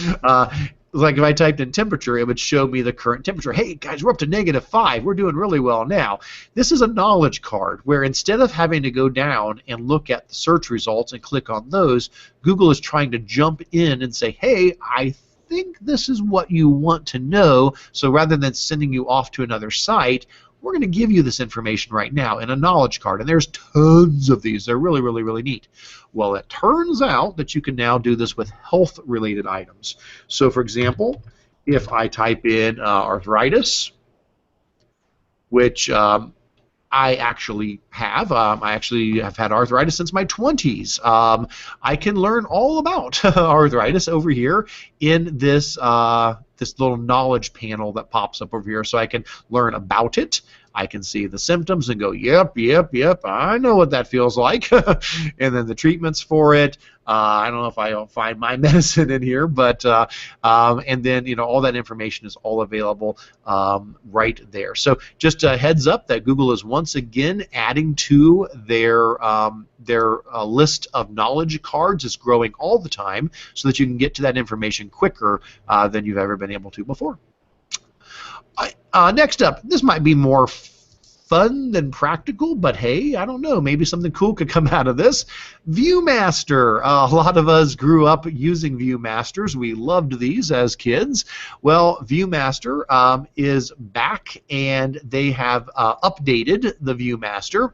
Like if I typed in temperature, it would show me the current temperature. Hey guys, we're up to -5. We're doing really well now. This is a knowledge card where instead of having to go down and look at the search results and click on those, Google is trying to jump in and say, hey, I think this is what you want to know. So rather than sending you off to another site, we're going to give you this information right now in a knowledge card. And there's tons of these. They're really, really, really neat. Well, it turns out that you can now do this with health-related items. So, for example, if I type in arthritis, which I actually have. I actually have had arthritis since my 20s. I can learn all about arthritis over here in this this little knowledge panel that pops up over here, so I can learn about it. I can see the symptoms and go, yep, I know what that feels like. And then the treatments for it. I don't know if I'll find my medicine in here, but and then all that information is all available right there. So just a heads up that Google is once again adding to their list of knowledge cards. Is growing all the time, so that you can get to that information quicker than you've ever been able to before. Next up, this might be more fun than practical, but hey, I don't know, maybe something cool could come out of this. ViewMaster. A lot of us grew up using ViewMasters. We loved these as kids. Well, ViewMaster is back, and they have updated the ViewMaster.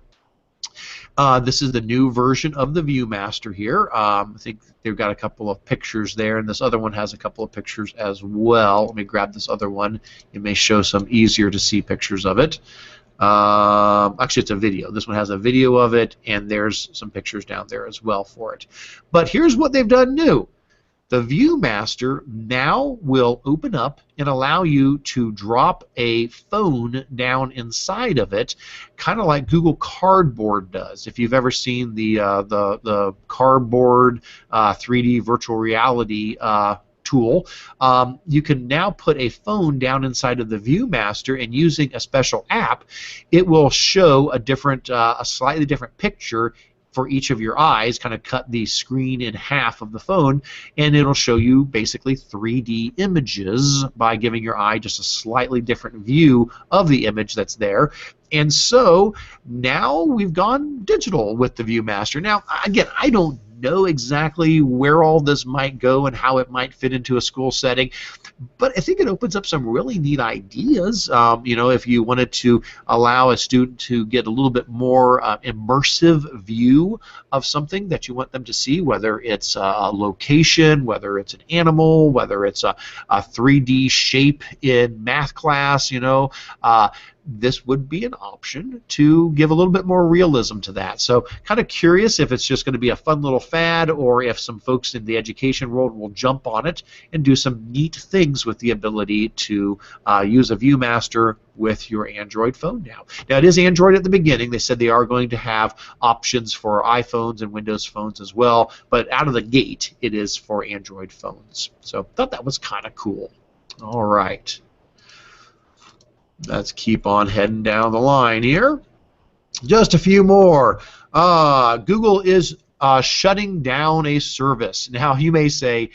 This is the new version of the ViewMaster here. I think they've got a couple of pictures there, and this other one has a couple of pictures as well. Let me grab this other one. It may show some easier to see pictures of it. Actually, it's a video. This one has a video of it, and there's some pictures down there as well for it. But here's what they've done new. The ViewMaster now will open up and allow you to drop a phone down inside of it, kind of like Google Cardboard does. If you've ever seen the Cardboard 3D virtual reality tool, you can now put a phone down inside of the ViewMaster, and using a special app, it will show a slightly different picture for each of your eyes, kind of cut the screen in half of the phone, and it'll show you basically 3D images by giving your eye just a slightly different view of the image that's there. And so now we've gone digital with the ViewMaster. Now, again, I don't know exactly where all this might go and how it might fit into a school setting, but I think it opens up some really neat ideas. If you wanted to allow a student to get a little bit more immersive view of something that you want them to see, whether it's a location, whether it's an animal, whether it's a 3D shape in math class, this would be an option to give a little bit more realism to that. So kind of curious if it's just going to be a fun little fad, or if some folks in the education world will jump on it and do some neat things with the ability to use a ViewMaster with your Android phone now. Now, it is Android at the beginning. They said they are going to have options for iPhones and Windows phones as well, but out of the gate, it is for Android phones. So I thought that was kind of cool. All right. Let's keep on heading down the line here. Just a few more. Google is shutting down a service. Now, you may say,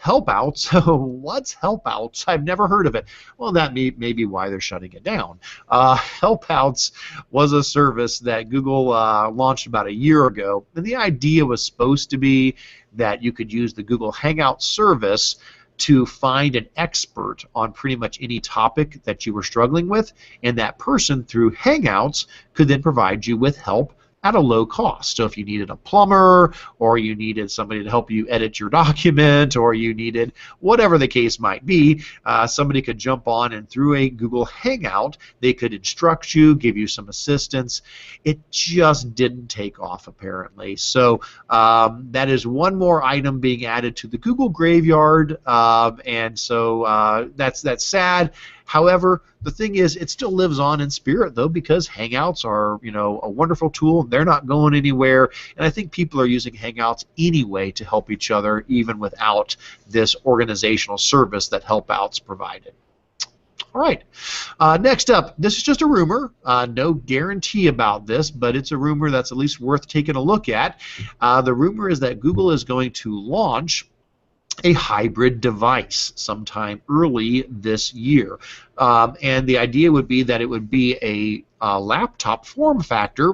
Helpouts? What's Helpouts? I've never heard of it. Well, that may be why they're shutting it down. Helpouts was a service that Google launched about a year ago, and the idea was supposed to be that you could use the Google Hangout service to find an expert on pretty much any topic that you were struggling with, and that person through Hangouts could then provide you with help at a low cost. So if you needed a plumber, or you needed somebody to help you edit your document, or you needed whatever the case might be, somebody could jump on, and through a Google Hangout, they could instruct you, give you some assistance. It just didn't take off, apparently. So that is one more item being added to the Google graveyard, and so that's sad. However, the thing is, it still lives on in spirit, though, because Hangouts are, a wonderful tool. They're not going anywhere, and I think people are using Hangouts anyway to help each other, even without this organizational service that Helpouts provided. All right. Next up, this is just a rumor. No guarantee about this, but it's a rumor that's at least worth taking a look at. The rumor is that Google is going to launch a hybrid device sometime early this year. And the idea would be that it would be a laptop form factor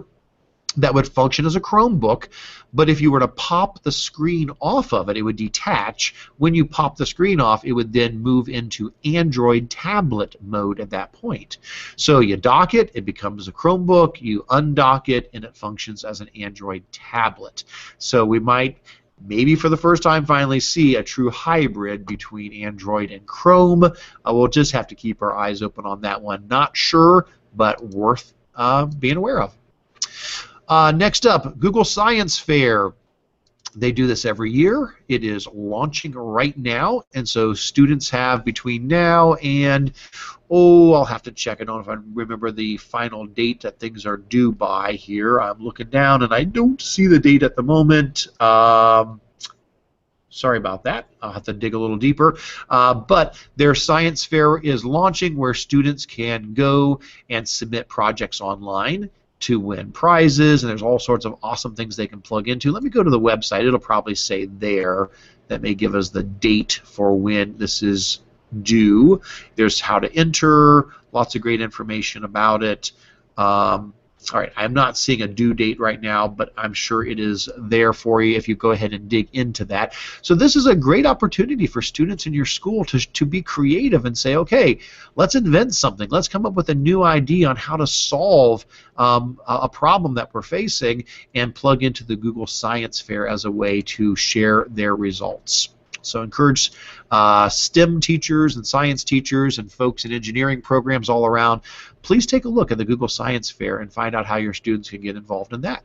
that would function as a Chromebook, but if you were to pop the screen off of it, it would detach. When you pop the screen off, it would then move into Android tablet mode at that point. So you dock it, it becomes a Chromebook, you undock it, and it functions as an Android tablet. So we might maybe for the first time finally see a true hybrid between Android and Chrome. We'll just have to keep our eyes open on that one. Not sure, but worth being aware of. Next up, Google Science Fair. They do this every year. It is launching right now, and so students have between now and, I'll have to check. I don't know if I remember the final date that things are due by here. I'm looking down, and I don't see the date at the moment. Sorry about that. I'll have to dig a little deeper. But their science fair is launching, where students can go and submit projects online to win prizes, and there's all sorts of awesome things they can plug into. Let me go to the website. It'll probably say there. That may give us the date for when this is due. There's how to enter, lots of great information about it. All right, I'm not seeing a due date right now, but I'm sure it is there for you if you go ahead and dig into that. So this is a great opportunity for students in your school to be creative and say, okay, let's invent something. Let's come up with a new idea on how to solve a problem that we're facing, and plug into the Google Science Fair as a way to share their results. So encourage STEM teachers and science teachers and folks in engineering programs all around, please take a look at the Google Science Fair and find out how your students can get involved in that.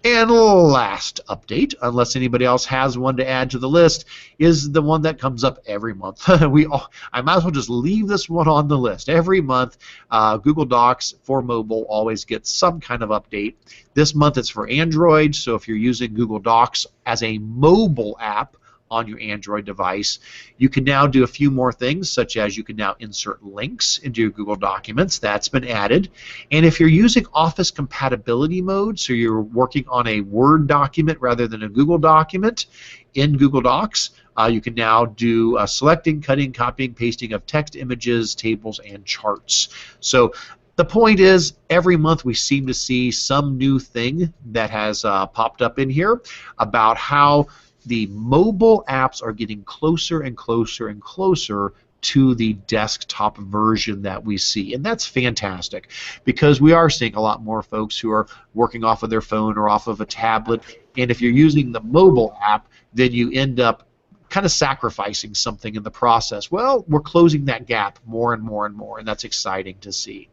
And last update, unless anybody else has one to add to the list, is the one that comes up every month. I might as well just leave this one on the list. Every month, Google Docs for mobile always gets some kind of update. This month it's for Android, so if you're using Google Docs as a mobile app on your Android device, you can now do a few more things, such as you can now insert links into your Google Documents. That's been added. And if you're using Office compatibility mode, so you're working on a Word document rather than a Google document in Google Docs, you can now do selecting, cutting, copying, pasting of text, images, tables, and charts. So the point is, every month we seem to see some new thing that has popped up in here about how the mobile apps are getting closer and closer and closer to the desktop version that we see. And that's fantastic, because we are seeing a lot more folks who are working off of their phone or off of a tablet. And if you're using the mobile app, then you end up kind of sacrificing something in the process. Well, we're closing that gap more and more and more, and that's exciting to see.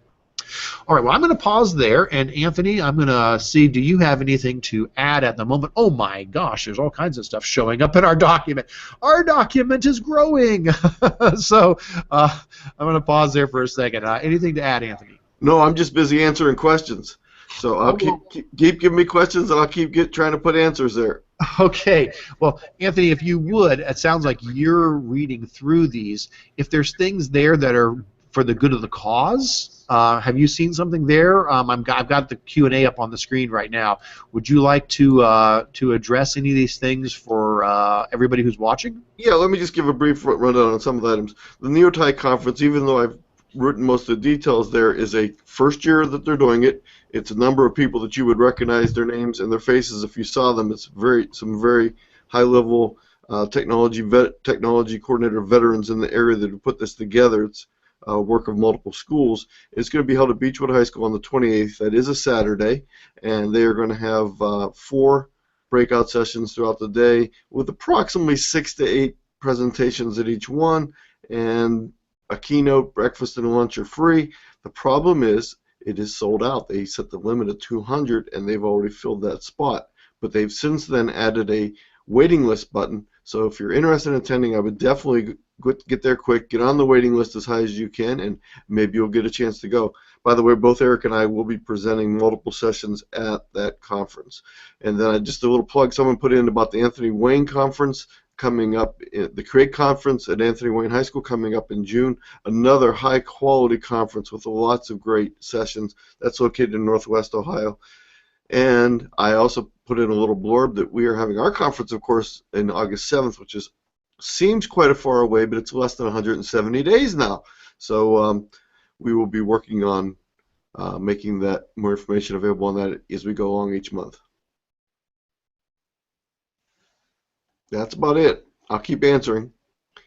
All right, well, I'm going to pause there, and Anthony, I'm going to see, do you have anything to add at the moment? Oh my gosh, there's all kinds of stuff showing up in our document. Our document is growing. So I'm going to pause there for a second. Anything to add, Anthony? No, I'm just busy answering questions. So I'll keep giving me questions, and I'll keep trying to put answers there. Okay. Well, Anthony, if you would, it sounds like you're reading through these. If there's things there that are for the good of the cause, have you seen something there? I've got the Q&A up on the screen right now. Would you like to address any of these things for everybody who's watching? Yeah, let me just give a brief rundown on some of the items. The NeoTi conference, even though I've written most of the details there, is a first year that they're doing it. It's a number of people that you would recognize their names and their faces if you saw them. It's some very high-level technology coordinator veterans in the area that have put this together. It's work of multiple schools. It's going to be held at Beechwood High School on the 28th. That is a Saturday, and they are going to have 4 breakout sessions throughout the day with approximately 6 to 8 presentations at each one, and a keynote. Breakfast and lunch are free. The problem is it is sold out. They set the limit at 200, and they've already filled that spot. But they've since then added a waiting list button. So if you're interested in attending, I would definitely get there quick, get on the waiting list as high as you can, and maybe you'll get a chance to go. By the way, both Eric and I will be presenting multiple sessions at that conference. And then just a little plug someone put in about the Anthony Wayne conference coming up, the Create conference at Anthony Wayne High School coming up in June. Another high quality conference with lots of great sessions. That's located in Northwest Ohio. And I also put in a little blurb that we are having our conference, of course, in August 7th, which seems quite a far away, but it's less than 170 days now. So we will be working on making that more information available on that as we go along each month. That's about it. I'll keep answering.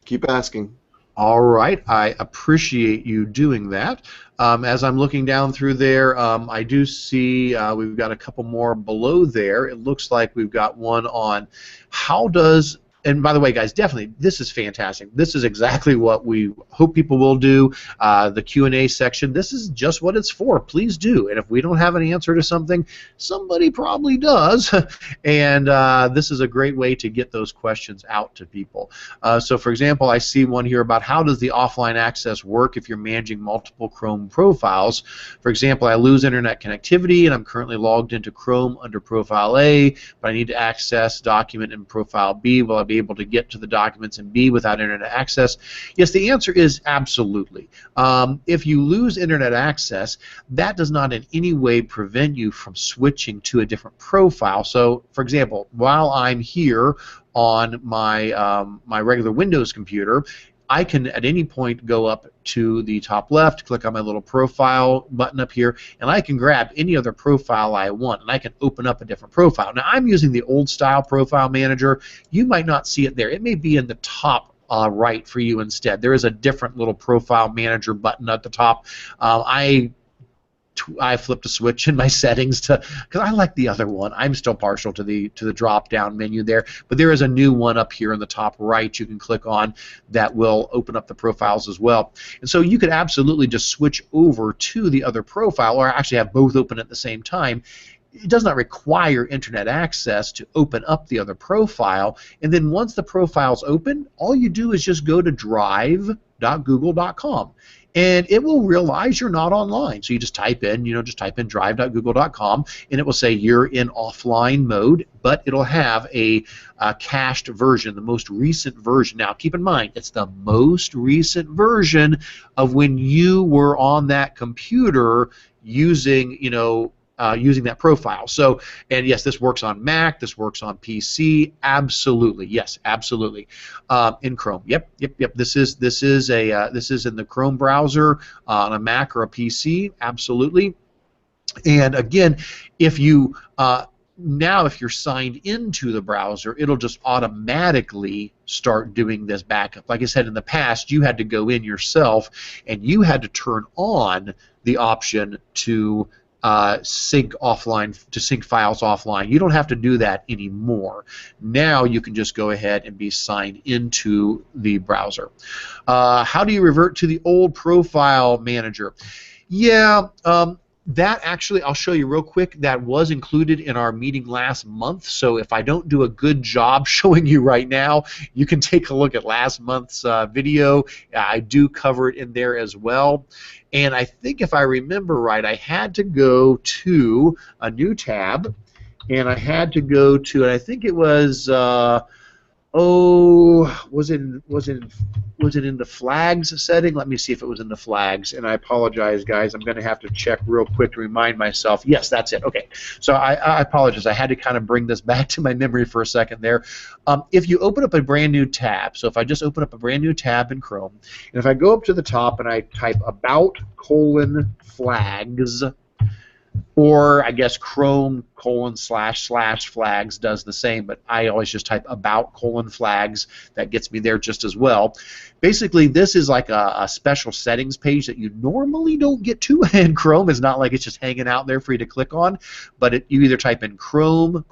Keep asking. All right, I appreciate you doing that. As I'm looking down through there, I do see we've got a couple more below there. It looks like we've got one on how does, and by the way, guys, definitely, this is fantastic. This is exactly what we hope people will do. The Q&A section, this is just what it's for. Please do. And if we don't have an answer to something, somebody probably does. And this is a great way to get those questions out to people. So, for example, I see one here about how does the offline access work if you're managing multiple Chrome profiles. For example, I lose internet connectivity, and I'm currently logged into Chrome under Profile A, but I need to access document in Profile B. Will I be able to get to the documents in B without internet access? Yes, the answer is absolutely. If you lose internet access, that does not in any way prevent you from switching to a different profile. So, for example, while I'm here on my my regular Windows computer, I can at any point go up to the top left, click on my little profile button up here, and I can grab any other profile I want, and I can open up a different profile. Now, I'm using the old style profile manager. You might not see it there. It may be in the top right for you instead. There is a different little profile manager button at the top. I flipped a switch in my settings to, because I like the other one. I'm still partial to the drop down menu there, but there is a new one up here in the top right you can click on that will open up the profiles as well. And so you could absolutely just switch over to the other profile, or actually have both open at the same time. It does not require internet access to open up the other profile, and then once the profile's open, all you do is just go to drive.google.com. And it will realize you're not online. So you just type in, drive.google.com, and it will say you're in offline mode, but it'll have a cached version, the most recent version. Now, keep in mind, it's the most recent version of when you were on that computer using, using that profile. So, and yes, this works on Mac, this works on PC, absolutely, yes, absolutely. In Chrome, yep. This is in the Chrome browser on a Mac or a PC, absolutely. And again, if you now if you're signed into the browser, it'll just automatically start doing this backup. Like I said, in the past, you had to go in yourself and you had to turn on the option to sync offline, to sync files offline. You don't have to do that anymore. Now you can just go ahead and be signed into the browser. How do you revert to the old profile manager? Yeah, that actually, I'll show you real quick, that was included in our meeting last month, so if I don't do a good job showing you right now, you can take a look at last month's video. I do cover it in there as well. And I think if I remember right, I had to go to a new tab, and I had to go to, and I think it was, was it in the flags setting? Let me see if it was in the flags. And I apologize, guys. I'm going to have to check real quick to remind myself. Yes, that's it. Okay. So I apologize. I had to kind of bring this back to my memory for a second there. If you open up a brand new tab, so if I just open up a brand new tab in Chrome, and if I go up to the top and I type about:flags, Or I guess Chrome ://flags does the same, but I always just type about : flags. That gets me there just as well. Basically, this is like a special settings page that you normally don't get to in Chrome. It's not like it's just hanging out there for you to click on, but you either type in Chrome : /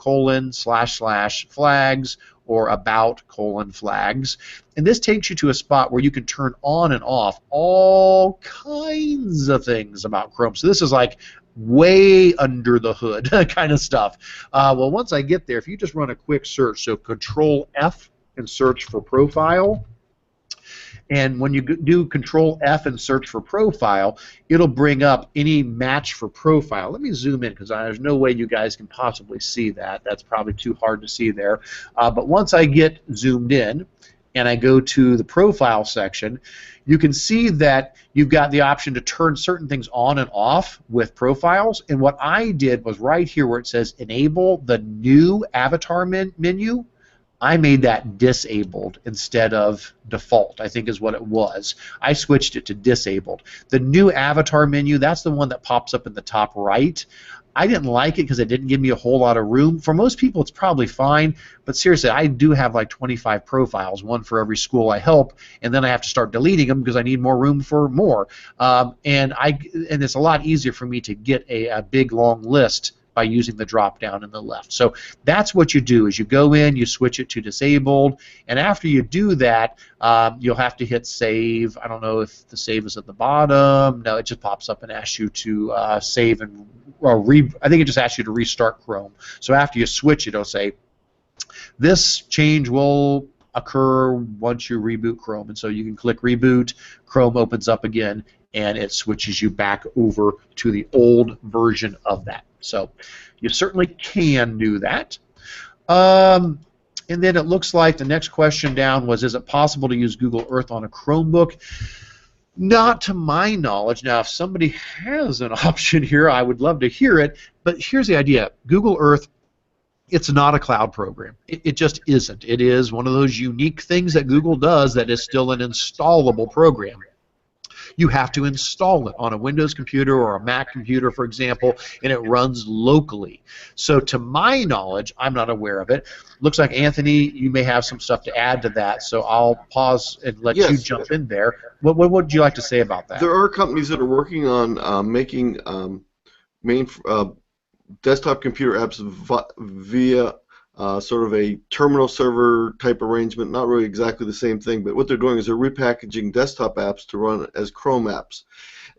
flags or about : flags, and this takes you to a spot where you can turn on and off all kinds of things about Chrome. So this is like way under the hood kind of stuff. Well, once I get there, if you just run a quick search, so Control F and search for profile, and when you do Control F and search for profile, it'll bring up any match for profile. Let me zoom in because there's no way you guys can possibly see that. That's probably too hard to see there. But once I get zoomed in and I go to the profile section, you can see that you've got the option to turn certain things on and off with profiles. And what I did was right here where it says enable the new avatar menu, I made that disabled instead of default, I think is what it was. I switched it to disabled. The new avatar menu, that's the one that pops up in the top right. I didn't like it because it didn't give me a whole lot of room. For most people, it's probably fine, but seriously, I do have like 25 profiles, one for every school I help, and then I have to start deleting them because I need more room for more. And it's a lot easier for me to get a big, long list by using the drop down in the left. So that's what you do is you go in, you switch it to disabled, and after you do that, you'll have to hit save. I don't know if the save is at the bottom. No, it just pops up and asks you to save and I think it just asks you to restart Chrome. So after you switch, it'll say this change will occur once you reboot Chrome, and so you can click reboot. Chrome opens up again, and it switches you back over to the old version of that. So you certainly can do that. And then it looks like the next question down was, is it possible to use Google Earth on a Chromebook? Not to my knowledge. Now, if somebody has an option here, I would love to hear it. But here's the idea. Google Earth, it's not a cloud program. It just isn't. It is one of those unique things that Google does that is still an installable program. You have to install it on a Windows computer or a Mac computer, for example, and it runs locally. So to my knowledge, I'm not aware of it. Looks like, Anthony, you may have some stuff to add to that, so I'll pause and let you jump in there. What would you like to say about that? There are companies that are working on making desktop computer apps via sort of a terminal server type arrangement, not really exactly the same thing, but what they're doing is they're repackaging desktop apps to run as Chrome apps.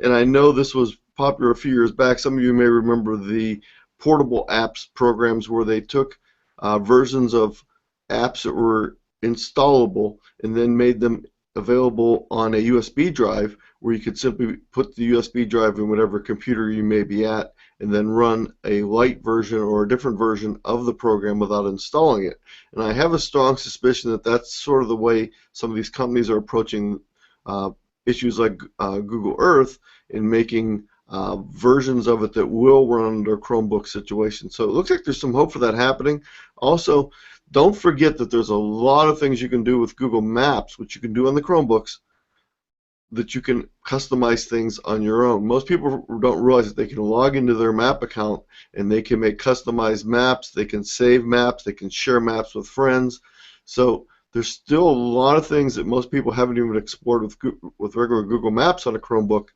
And I know this was popular a few years back. Some of you may remember the portable apps programs where they took versions of apps that were installable and then made them available on a USB drive where you could simply put the USB drive in whatever computer you may be at and then run a light version or a different version of the program without installing it. And I have a strong suspicion that that's sort of the way some of these companies are approaching issues like Google Earth in making versions of it that will run under Chromebook situations. So it looks like there's some hope for that happening. Also, don't forget that there's a lot of things you can do with Google Maps, which you can do on the Chromebooks, that you can customize things on your own. Most people don't realize that they can log into their map account and they can make customized maps, they can save maps, they can share maps with friends. So there's still a lot of things that most people haven't even explored with regular Google Maps on a Chromebook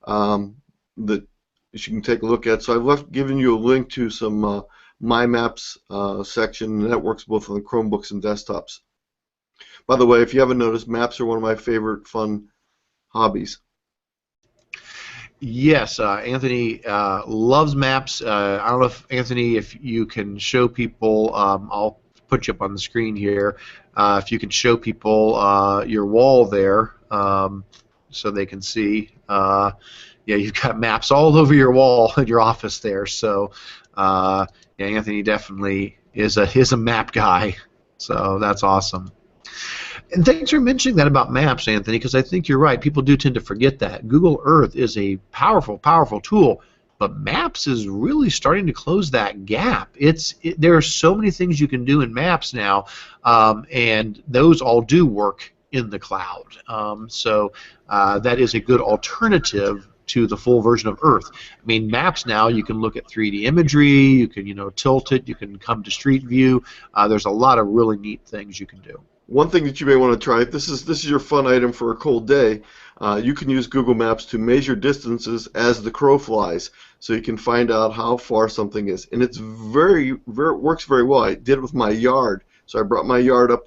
that you can take a look at. So I've given you a link to some My Maps section, and that works both on the Chromebooks and desktops. By the way, if you haven't noticed, maps are one of my favorite fun hobbies. Yes, Anthony loves maps. I don't know if, Anthony, if you can show people, I'll put you up on the screen here, if you can show people your wall there so they can see. Yeah, you've got maps all over your wall in your office there. So yeah, Anthony definitely is a map guy. So that's awesome. And thanks for mentioning that about maps, Anthony, because I think you're right. People do tend to forget that. Google Earth is a powerful, powerful tool, but Maps is really starting to close that gap. There are so many things you can do in Maps now, and those all do work in the cloud. So that is a good alternative to the full version of Earth. I mean, maps now, you can look at 3D imagery, you can, tilt it, you can come to street view. There's a lot of really neat things you can do. One thing that you may want to try, this is your fun item for a cold day. You can use Google Maps to measure distances as the crow flies, so you can find out how far something is. And it's works very well. I did it with my yard. So I brought my yard up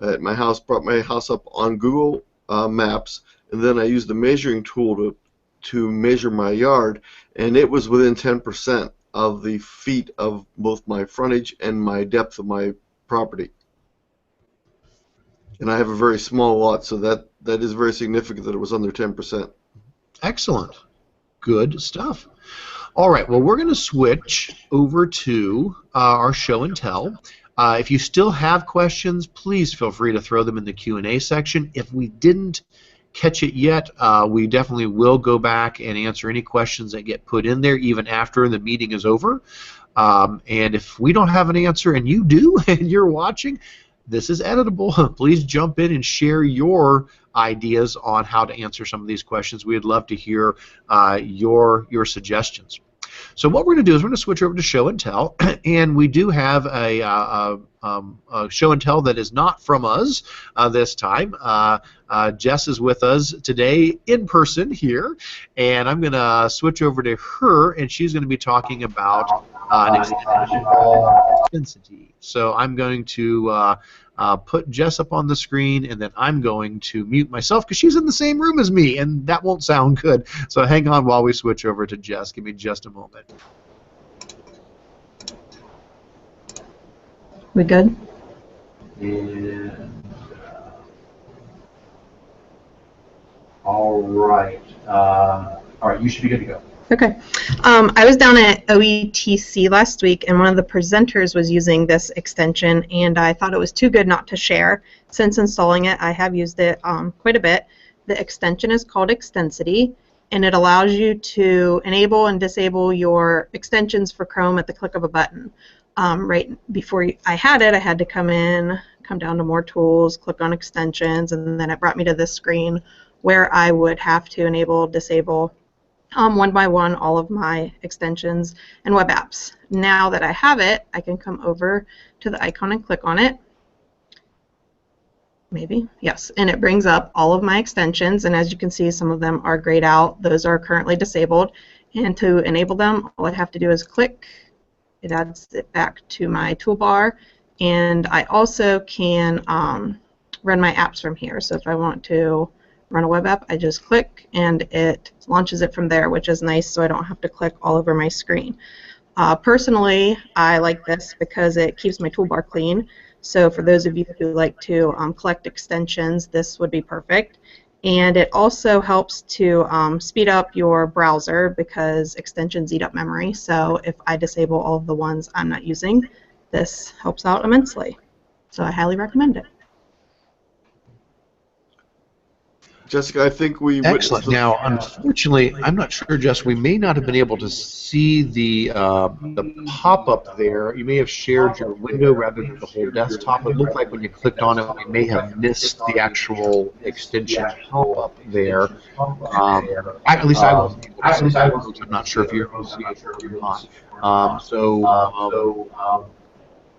at my house, brought my house up on Google Maps, and then I used the measuring tool to measure my yard, and it was within 10% of the feet of both my frontage and my depth of my property. And I have a very small lot, so that is very significant that it was under 10%. Excellent. Good stuff. All right, well, we're going to switch over to our show and tell. If you still have questions, please feel free to throw them in the Q&A section. If we didn't catch it yet, we definitely will go back and answer any questions that get put in there even after the meeting is over. And if we don't have an answer and you do and you're watching, this is editable. Please jump in and share your ideas on how to answer some of these questions. We'd love to hear your suggestions. So what we're going to do is we're going to switch over to show and tell, and we do have a show and tell that is not from us this time. Jess is with us today in person here, and I'm going to switch over to her, and she's going to be talking about an extension called Extensity. So I'm going to put Jess up on the screen, and then I'm going to mute myself because she's in the same room as me, and that won't sound good. So hang on while we switch over to Jess. Give me just a moment. We good? And all right. All right, you should be good to go. Okay. I was down at OETC last week, and one of the presenters was using this extension, and I thought it was too good not to share. Since installing it, I have used it quite a bit. The extension is called Extensity, and it allows you to enable and disable your extensions for Chrome at the click of a button. Right before I had it, I had to come down to More Tools, click on Extensions, and then it brought me to this screen where I would have to enable, disable, one by one, all of my extensions and web apps. Now that I have it, I can come over to the icon and click on it. Maybe, yes, and it brings up all of my extensions, and as you can see, some of them are grayed out. Those are currently disabled, and to enable them, all I have to do is click. It adds it back to my toolbar, and I also can run my apps from here. So if I want to run a web app, I just click and it launches it from there, which is nice, so I don't have to click all over my screen. Personally, I like this because it keeps my toolbar clean. So for those of you who like to collect extensions, this would be perfect. And it also helps to speed up your browser because extensions eat up memory. So if I disable all of the ones I'm not using, this helps out immensely. So I highly recommend it. Jessica, I think we excellent. Now, unfortunately, I'm not sure, Jess. We may not have been able to see the pop-up there. You may have shared your window rather than the whole desktop. It looked like when you clicked on it, we may have missed the actual extension pop-up there. At least I wasn't able to see it. I'm not sure if you're able to see it or not.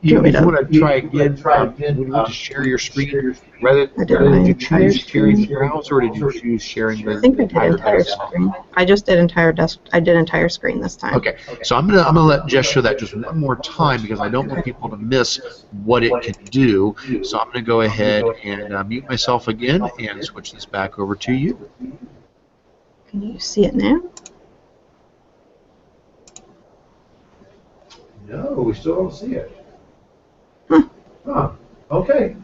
If you want to try again, would you want to share your screen? Rather did you choose sharing your browser, or did you choose sharing the entire screen? I just did entire screen this time. Okay, so I'm gonna let Jess show that just one more time because I don't want people to miss what it can do. So I'm gonna go ahead and mute myself again and switch this back over to you. Can you see it now? No, we still don't see it. Huh. Oh, okay.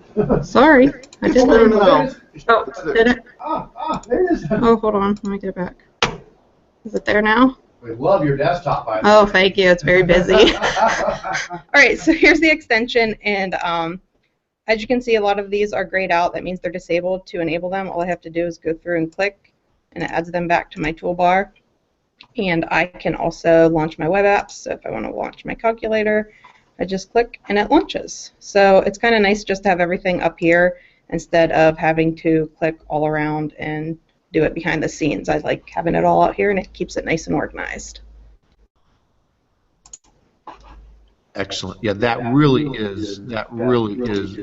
Sorry, I did not. Oh, did it? There it is. Oh, hold on, let me get it back. Is it there now? We love your desktop, by the way. Oh, thank you. It's very busy. All right, so here's the extension, and as you can see, a lot of these are grayed out. That means they're disabled. To enable them, all I have to do is go through and click, and it adds them back to my toolbar. And I can also launch my web apps. So if I want to launch my calculator, I just click and it launches. So it's kind of nice just to have everything up here instead of having to click all around and do it behind the scenes. I like having it all out here, and it keeps it nice and organized. Excellent. Yeah, that really is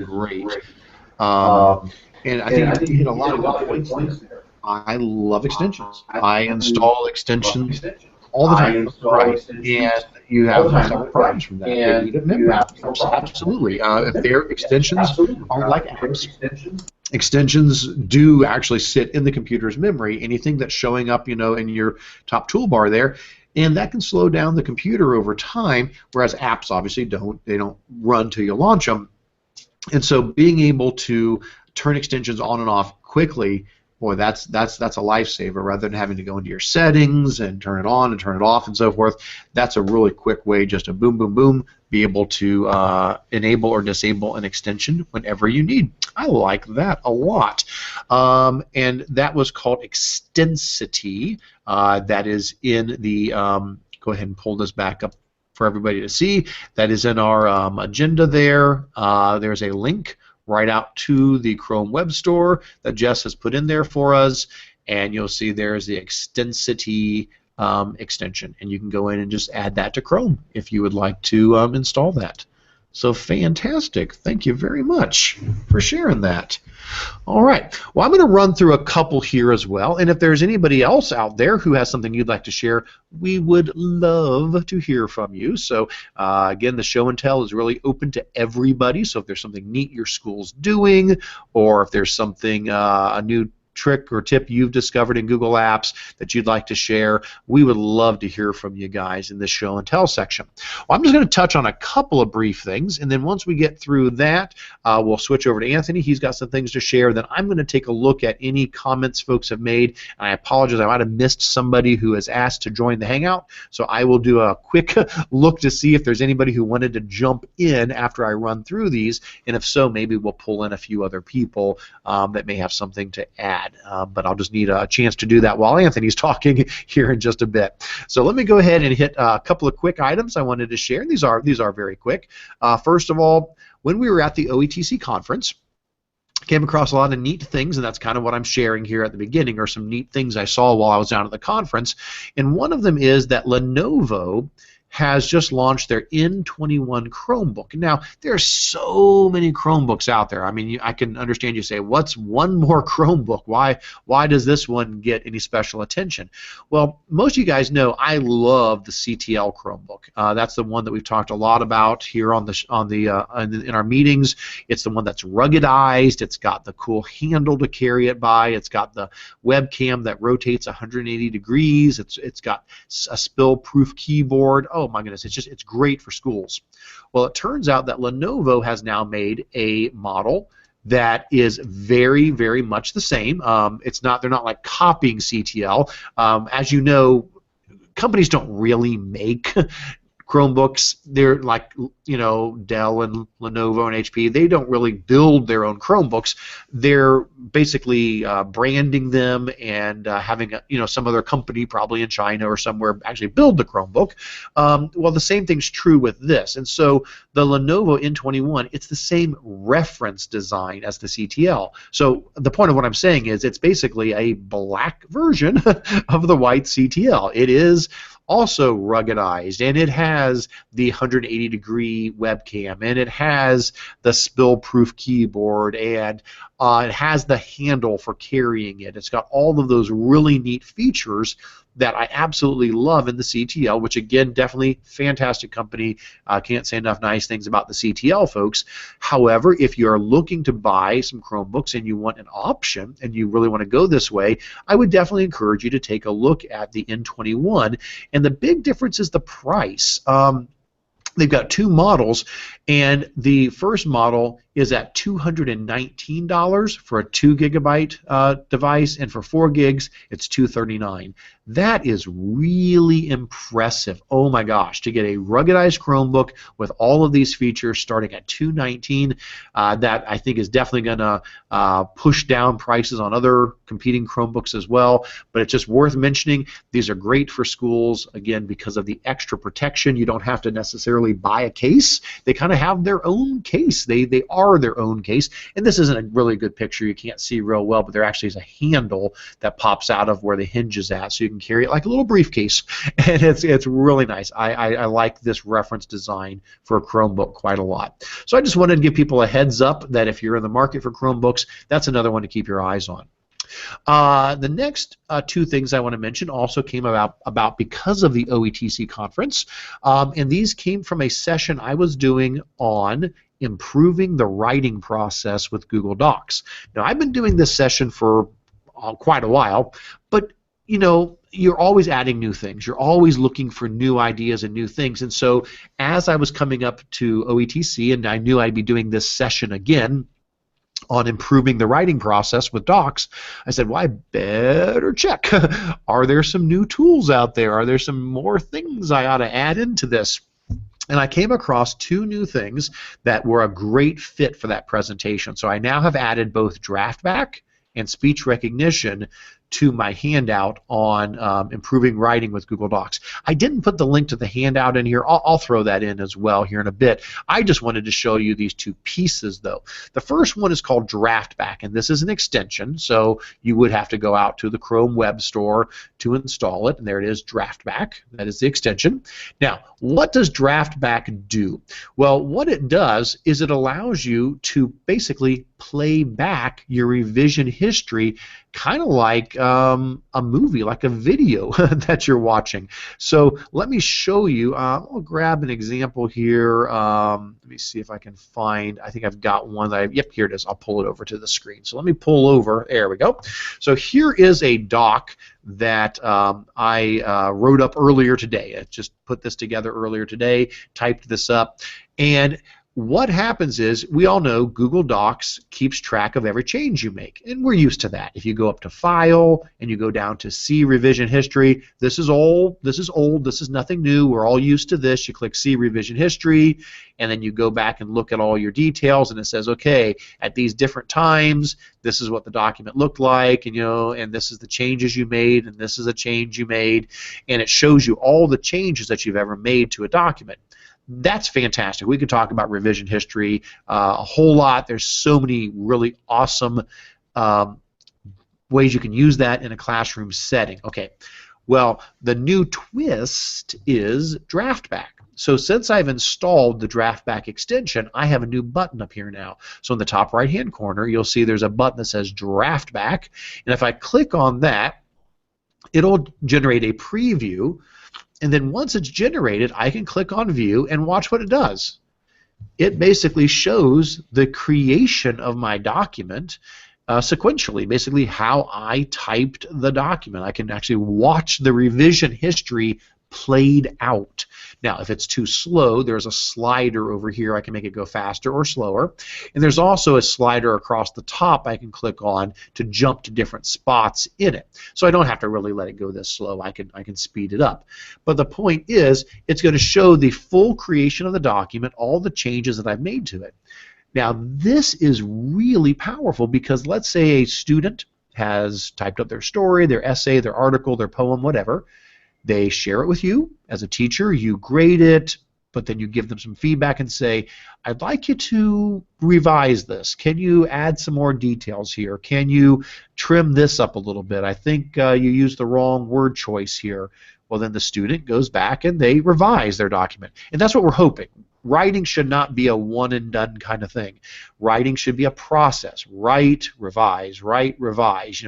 great. And I think you hit a lot of good points there. I love extensions. I install extensions all the time, right? And you have several problems from that. They eat up memory. Absolutely. If their extensions aren't like apps, extensions do actually sit in the computer's memory. Anything that's showing up, in your top toolbar there, and that can slow down the computer over time. Whereas apps obviously don't. They don't run till you launch them. And so being able to turn extensions on and off quickly, boy, that's a lifesaver rather than having to go into your settings and turn it on and turn it off and so forth. That's a really quick way, just a boom, boom, boom, be able to enable or disable an extension whenever you need. I like that a lot. And that was called Extensity. That is in the, go ahead and pull this back up for everybody to see. That is in our agenda there. There's a link right out to the Chrome Web Store that Jess has put in there for us, and you'll see there's the Extensity extension, and you can go in and just add that to Chrome if you would like to install that. So fantastic. Thank you very much for sharing that. All right. Well, I'm going to run through a couple here as well, and if there's anybody else out there who has something you'd like to share, we would love to hear from you. So again, the show and tell is really open to everybody, so if there's something neat your school's doing, or if there's something, a new trick or tip you've discovered in Google Apps that you'd like to share, we would love to hear from you guys in this show and tell section. Well, I'm just going to touch on a couple of brief things, and then once we get through that, we'll switch over to Anthony. He's got some things to share. Then I'm going to take a look at any comments folks have made. And I apologize, I might have missed somebody who has asked to join the Hangout, so I will do a quick look to see if there's anybody who wanted to jump in after I run through these, and if so, maybe we'll pull in a few other people that may have something to add. But I'll just need a chance to do that while Anthony's talking here in just a bit. So let me go ahead and hit a couple of quick items I wanted to share. These are very quick. First of all, when we were at the OETC conference, came across a lot of neat things, and that's kind of what I'm sharing here at the beginning, are some neat things I saw while I was down at the conference. And one of them is that Lenovo has just launched their N21 Chromebook. Now, there are so many Chromebooks out there. I mean, I can understand you say, what's one more Chromebook? Why does this one get any special attention? Well, most of you guys know I love the CTL Chromebook. That's the one that we've talked a lot about here in our meetings. It's the one that's ruggedized. It's got the cool handle to carry it by. It's got the webcam that rotates 180 degrees. It's got a spill-proof keyboard. Oh my goodness, it's great for schools. Well, it turns out that Lenovo has now made a model that is very, very much the same. They're not like copying CTL. As you know, companies don't really make Chromebooks. They're like, Dell and Lenovo and HP. They don't really build their own Chromebooks. They're basically branding them and having some other company, probably in China or somewhere, actually build the Chromebook. Well, the same thing's true with this. And so the Lenovo N21, it's the same reference design as the CTL. So the point of what I'm saying is it's basically a black version of the white CTL. It is also ruggedized, and it has the 180-degree webcam, and it has the spill-proof keyboard, and it has the handle for carrying it. It's got all of those really neat features that I absolutely love in the CTL, which again, definitely fantastic company. Can't say enough nice things about the CTL folks. However, if you're looking to buy some Chromebooks and you want an option and you really want to go this way, I would definitely encourage you to take a look at the N21. And the big difference is the price. They've got two models, and the first model is at $219 for a 2 gigabyte device, and for 4 gigs, it's $239. That is really impressive. Oh my gosh, to get a ruggedized Chromebook with all of these features starting at $219, that I think is definitely going to push down prices on other competing Chromebooks as well. But it's just worth mentioning. These are great for schools, again, because of the extra protection. You don't have to necessarily buy a case. They kind of have their own case. They are their own case. And this isn't a really good picture. You can't see real well, but there actually is a handle that pops out of where the hinge is at, so you can carry it like a little briefcase. And it's really nice. I like this reference design for a Chromebook quite a lot. So I just wanted to give people a heads up that if you're in the market for Chromebooks, that's another one to keep your eyes on. The next two things I want to mention also came about because of the OETC conference, and these came from a session I was doing on improving the writing process with Google Docs. Now, I've been doing this session for quite a while, but you know, you're always adding new things. You're always looking for new ideas and new things. And so as I was coming up to OETC and I knew I'd be doing this session again on improving the writing process with Docs, I said, well, I better check. Are there some new tools out there? Are there some more things I ought to add into this? And I came across two new things that were a great fit for that presentation. So I now have added both Draftback and speech recognition to my handout on improving writing with Google Docs. I didn't put the link to the handout in here. I'll throw that in as well here in a bit. I just wanted to show you these two pieces, though. The first one is called Draftback, and this is an extension, so you would have to go out to the Chrome Web Store to install it, and there it is, Draftback. That is the extension. Now, what does Draftback do? Well, what it does is it allows you to basically play back your revision history, kind of like a movie, like a video that you're watching. So let me show you. I'll grab an example here. Let me see if I can find. I think I've got one that yep, here it is. I'll pull it over to the screen. So let me pull over. There we go. So here is a doc that I wrote up earlier today. I just put this together earlier today, typed this up, and what happens is, we all know Google Docs keeps track of every change you make, and we're used to that. If you go up to File and you go down to See Revision History, this is old, this is nothing new, we're all used to this. You click See Revision History, and then you go back and look at all your details, and it says, okay, at these different times, this is what the document looked like, and and this is the changes you made, and this is a change you made, and it shows you all the changes that you've ever made to a document. That's fantastic. We could talk about revision history a whole lot. There's so many really awesome ways you can use that in a classroom setting. Okay, well, the new twist is Draftback. So since I've installed the Draftback extension, I have a new button up here now. So in the top right-hand corner, you'll see there's a button that says Draftback, and if I click on that, it'll generate a preview. And then once it's generated, I can click on View and watch what it does. It basically shows the creation of my document sequentially, basically how I typed the document. I can actually watch the revision history played out. Now, if it's too slow, there's a slider over here. I can make it go faster or slower. And there's also a slider across the top I can click on to jump to different spots in it. So I don't have to really let it go this slow. I can speed it up. But the point is, it's going to show the full creation of the document, all the changes that I've made to it. Now, this is really powerful because let's say a student has typed up their story, their essay, their article, their poem, whatever. They share it with you as a teacher, you grade it, but then you give them some feedback and say, I'd like you to revise this. Can you add some more details here? Can you trim this up a little bit? I think you used the wrong word choice here. Well, then the student goes back and they revise their document. And that's what we're hoping. Writing should not be a one-and-done kind of thing. Writing should be a process. Write, revise,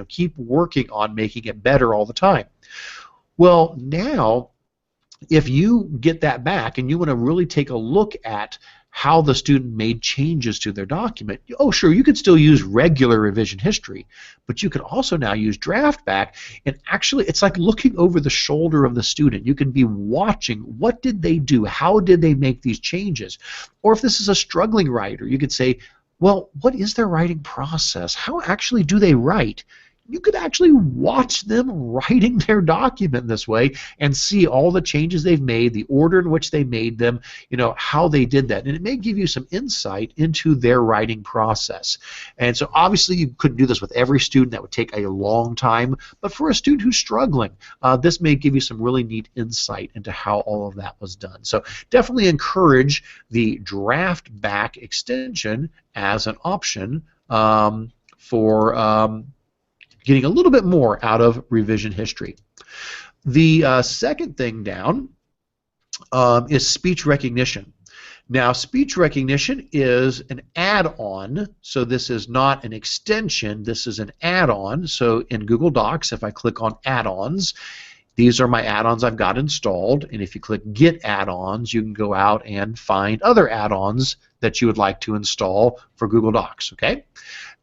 keep working on making it better all the time. Well, now, if you get that back and you want to really take a look at how the student made changes to their document, oh, sure, you could still use regular revision history, but you can also now use Draftback, and actually it's like looking over the shoulder of the student. You can be watching what did they do, how did they make these changes, or if this is a struggling writer, you could say, well, what is their writing process? How actually do they write? you could actually watch them writing their document this way and see all the changes they've made, the order in which they made them, how they did that. And it may give you some insight into their writing process. And so obviously you couldn't do this with every student. That would take a long time. But for a student who's struggling, this may give you some really neat insight into how all of that was done. So definitely encourage the Draftback extension as an option for getting a little bit more out of revision history. The second thing down is speech recognition. Now, speech recognition is an add-on, so this is not an extension, this is an add-on. So in Google Docs, if I click on add-ons, these are my add-ons I've got installed, and if you click Get Add-ons, you can go out and find other add-ons that you would like to install for Google Docs, okay?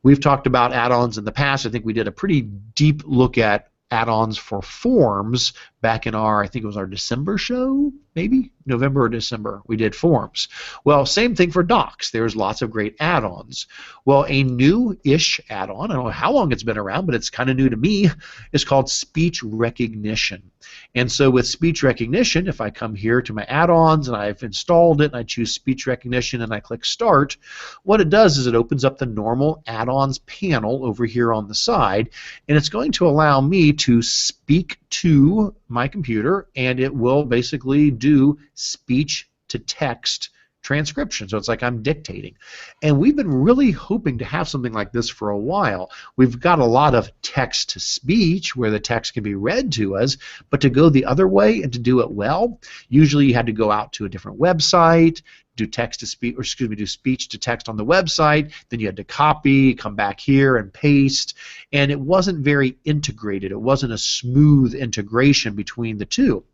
We've talked about add-ons in the past. I think we did a pretty deep look at add-ons for forms back in our, I think it was our December show, maybe? November or December, we did forms. Well, same thing for docs. There's lots of great add-ons. Well, a new-ish add-on, I don't know how long it's been around, but it's kind of new to me, is called speech recognition. And so with speech recognition, if I come here to my add-ons and I've installed it and I choose speech recognition and I click Start, what it does is it opens up the normal add-ons panel over here on the side, and it's going to allow me to speak to my computer, and it will basically do speech to text transcription. So it's like I'm dictating. And we've been really hoping to have something like this for a while. We've got a lot of text to speech where the text can be read to us, but to go the other way and to do it well, usually you had to go out to a different website, do text to speech, or excuse me, do speech to text on the website, then you had to copy, come back here and paste, and it wasn't very integrated. It wasn't a smooth integration between the two.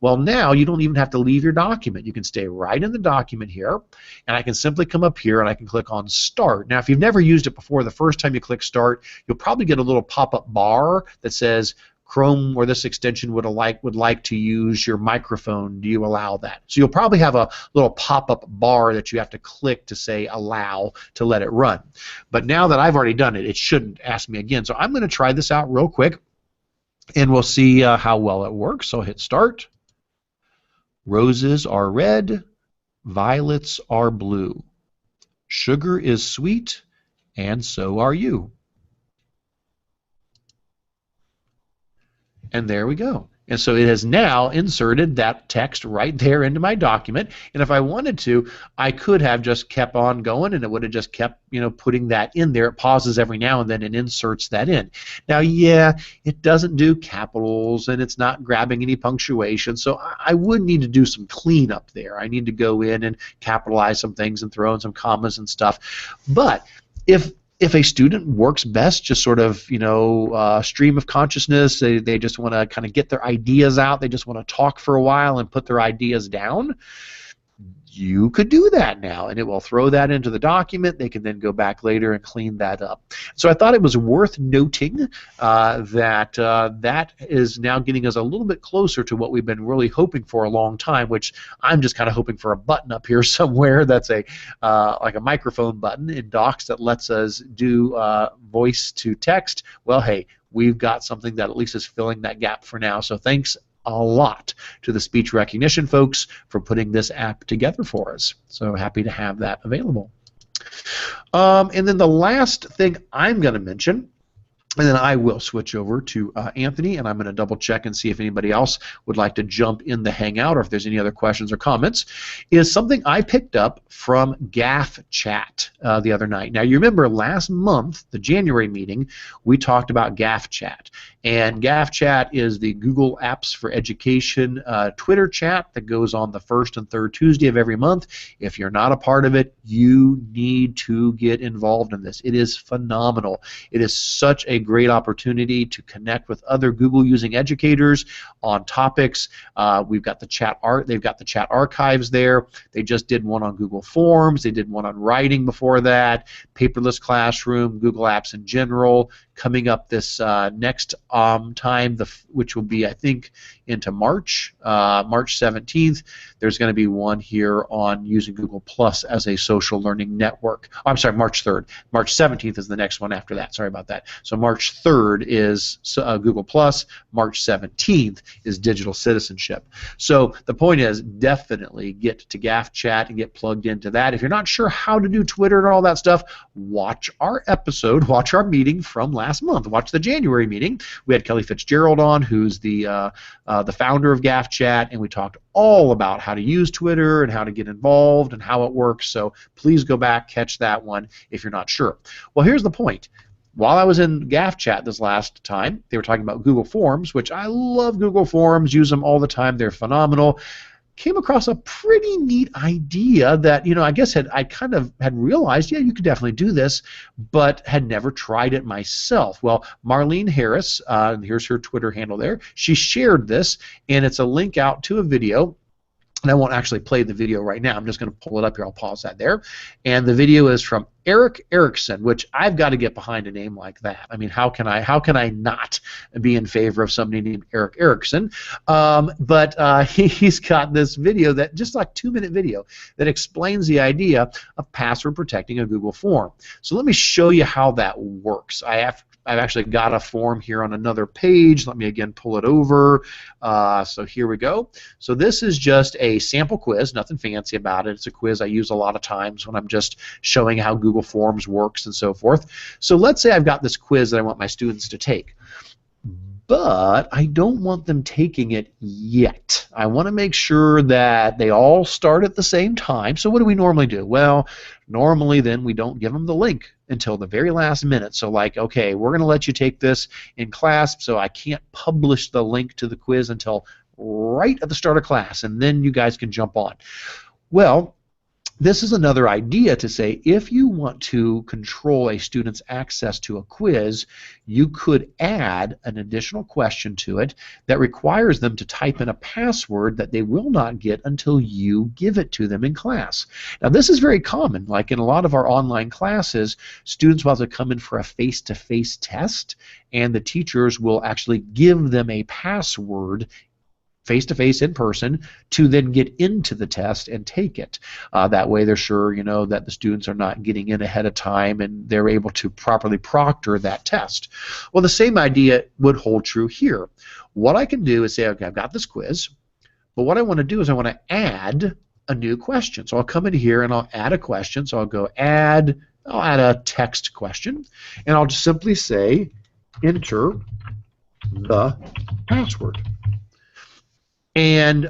Well, now you don't even have to leave your document. You can stay right in the document here, and I can simply come up here and I can click on Start. Now, if you've never used it before, the first time you click Start, you'll probably get a little pop-up bar that says, Chrome or this extension would like to use your microphone. Do you allow that? So you'll probably have a little pop-up bar that you have to click to say allow to let it run. But now that I've already done it, it shouldn't ask me again. So I'm going to try this out real quick, and we'll see how well it works. So hit Start. Roses are red, violets are blue. Sugar is sweet, and so are you. And there we go. And so it has now inserted that text right there into my document. And if I wanted to, I could have just kept on going, and it would have just kept, putting that in there. It pauses every now and then and inserts that in. Now, yeah, it doesn't do capitals, and it's not grabbing any punctuation. So I would need to do some cleanup there. I need to go in and capitalize some things and throw in some commas and stuff. But if a student works best just sort of, stream of consciousness, they just want to kind of get their ideas out, they just want to talk for a while and put their ideas down, you could do that now, and it will throw that into the document. They can then go back later and clean that up. So I thought it was worth noting that that is now getting us a little bit closer to what we've been really hoping for a long time, which I'm just kind of hoping for a button up here somewhere that's a like a microphone button in Docs that lets us do voice to text. Well, hey, we've got something that at least is filling that gap for now. So thanks a lot to the speech recognition folks for putting this app together for us. So happy to have that available. And then the last thing I'm going to mention, and then I will switch over to Anthony, and I'm going to double check and see if anybody else would like to jump in the Hangout or if there's any other questions or comments, is something I picked up from GAF Chat the other night. Now, you remember last month, the January meeting, we talked about GAF Chat. And GAF Chat is the Google Apps for Education Twitter chat that goes on the first and third Tuesday of every month. If you're not a part of it, you need to get involved in this. It is phenomenal. It is such a great opportunity to connect with other Google using educators on topics. We've got the chat they've got the chat archives there. They just did one on Google Forms. They did one on writing before that, paperless classroom, Google Apps in general, coming up this next time, which will be, I think, into March, March 17th. There's going to be one here on using Google Plus as a social learning network. Oh, I'm sorry, March 3rd. March 17th is the next one after that. Sorry about that. So March 3rd is Google Plus. March 17th is digital citizenship. So the point is, definitely get to GAF Chat and get plugged into that. If you're not sure how to do Twitter and all that stuff, watch our episode, watch our meeting from last month. Watch the January meeting. We had Kelly Fitzgerald on, who's the founder of GAF Chat, and we talked all about how to use Twitter and how to get involved and how it works. So please go back, catch that one if you're not sure. Well, here's the point. While I was in GAF Chat this last time, they were talking about Google Forms, which I love Google Forms, use them all the time. They're phenomenal. Came across a pretty neat idea that, you know, I guess I kind of had realized, yeah, you could definitely do this, but had never tried it myself. Well, Marlene Harris, here's her Twitter handle there, she shared this, and it's a link out to a video. And I won't actually play the video right now. I'm just going to pull it up here. I'll pause that there. And the video is from Eric Erickson, which I've got to get behind a name like that. I mean, how can I not be in favor of somebody named Eric Erickson? But he's got this video, that just like 2-minute video, that explains the idea of password protecting a Google form. So let me show you how that works. I've actually got a form here on another page. Let me again pull it over. So here we go. So this is just a sample quiz, nothing fancy about it. It's a quiz I use a lot of times when I'm just showing how Google Forms works and so forth. So let's say I've got this quiz that I want my students to take, but I don't want them taking it yet. I want to make sure that they all start at the same time. So what do we normally do? Well, normally then we don't give them the link until the very last minute. So like, okay, we're going to let you take this in class, so I can't publish the link to the quiz until right at the start of class, and then you guys can jump on. Well, this is another idea to say, if you want to control a student's access to a quiz, you could add an additional question to it that requires them to type in a password that they will not get until you give it to them in class. Now, this is very common. Like in a lot of our online classes, students will have to come in for a face-to-face test, and the teachers will actually give them a password face-to-face in person to then get into the test and take it. That way they're sure, you know, that the students are not getting in ahead of time and they're able to properly proctor that test. Well, the same idea would hold true here. What I can do is say, okay, I've got this quiz, but what I want to do is I want to add a new question. So I'll come in here and I'll add a question. So I'll go I'll add a text question, and I'll just simply say, enter the password. And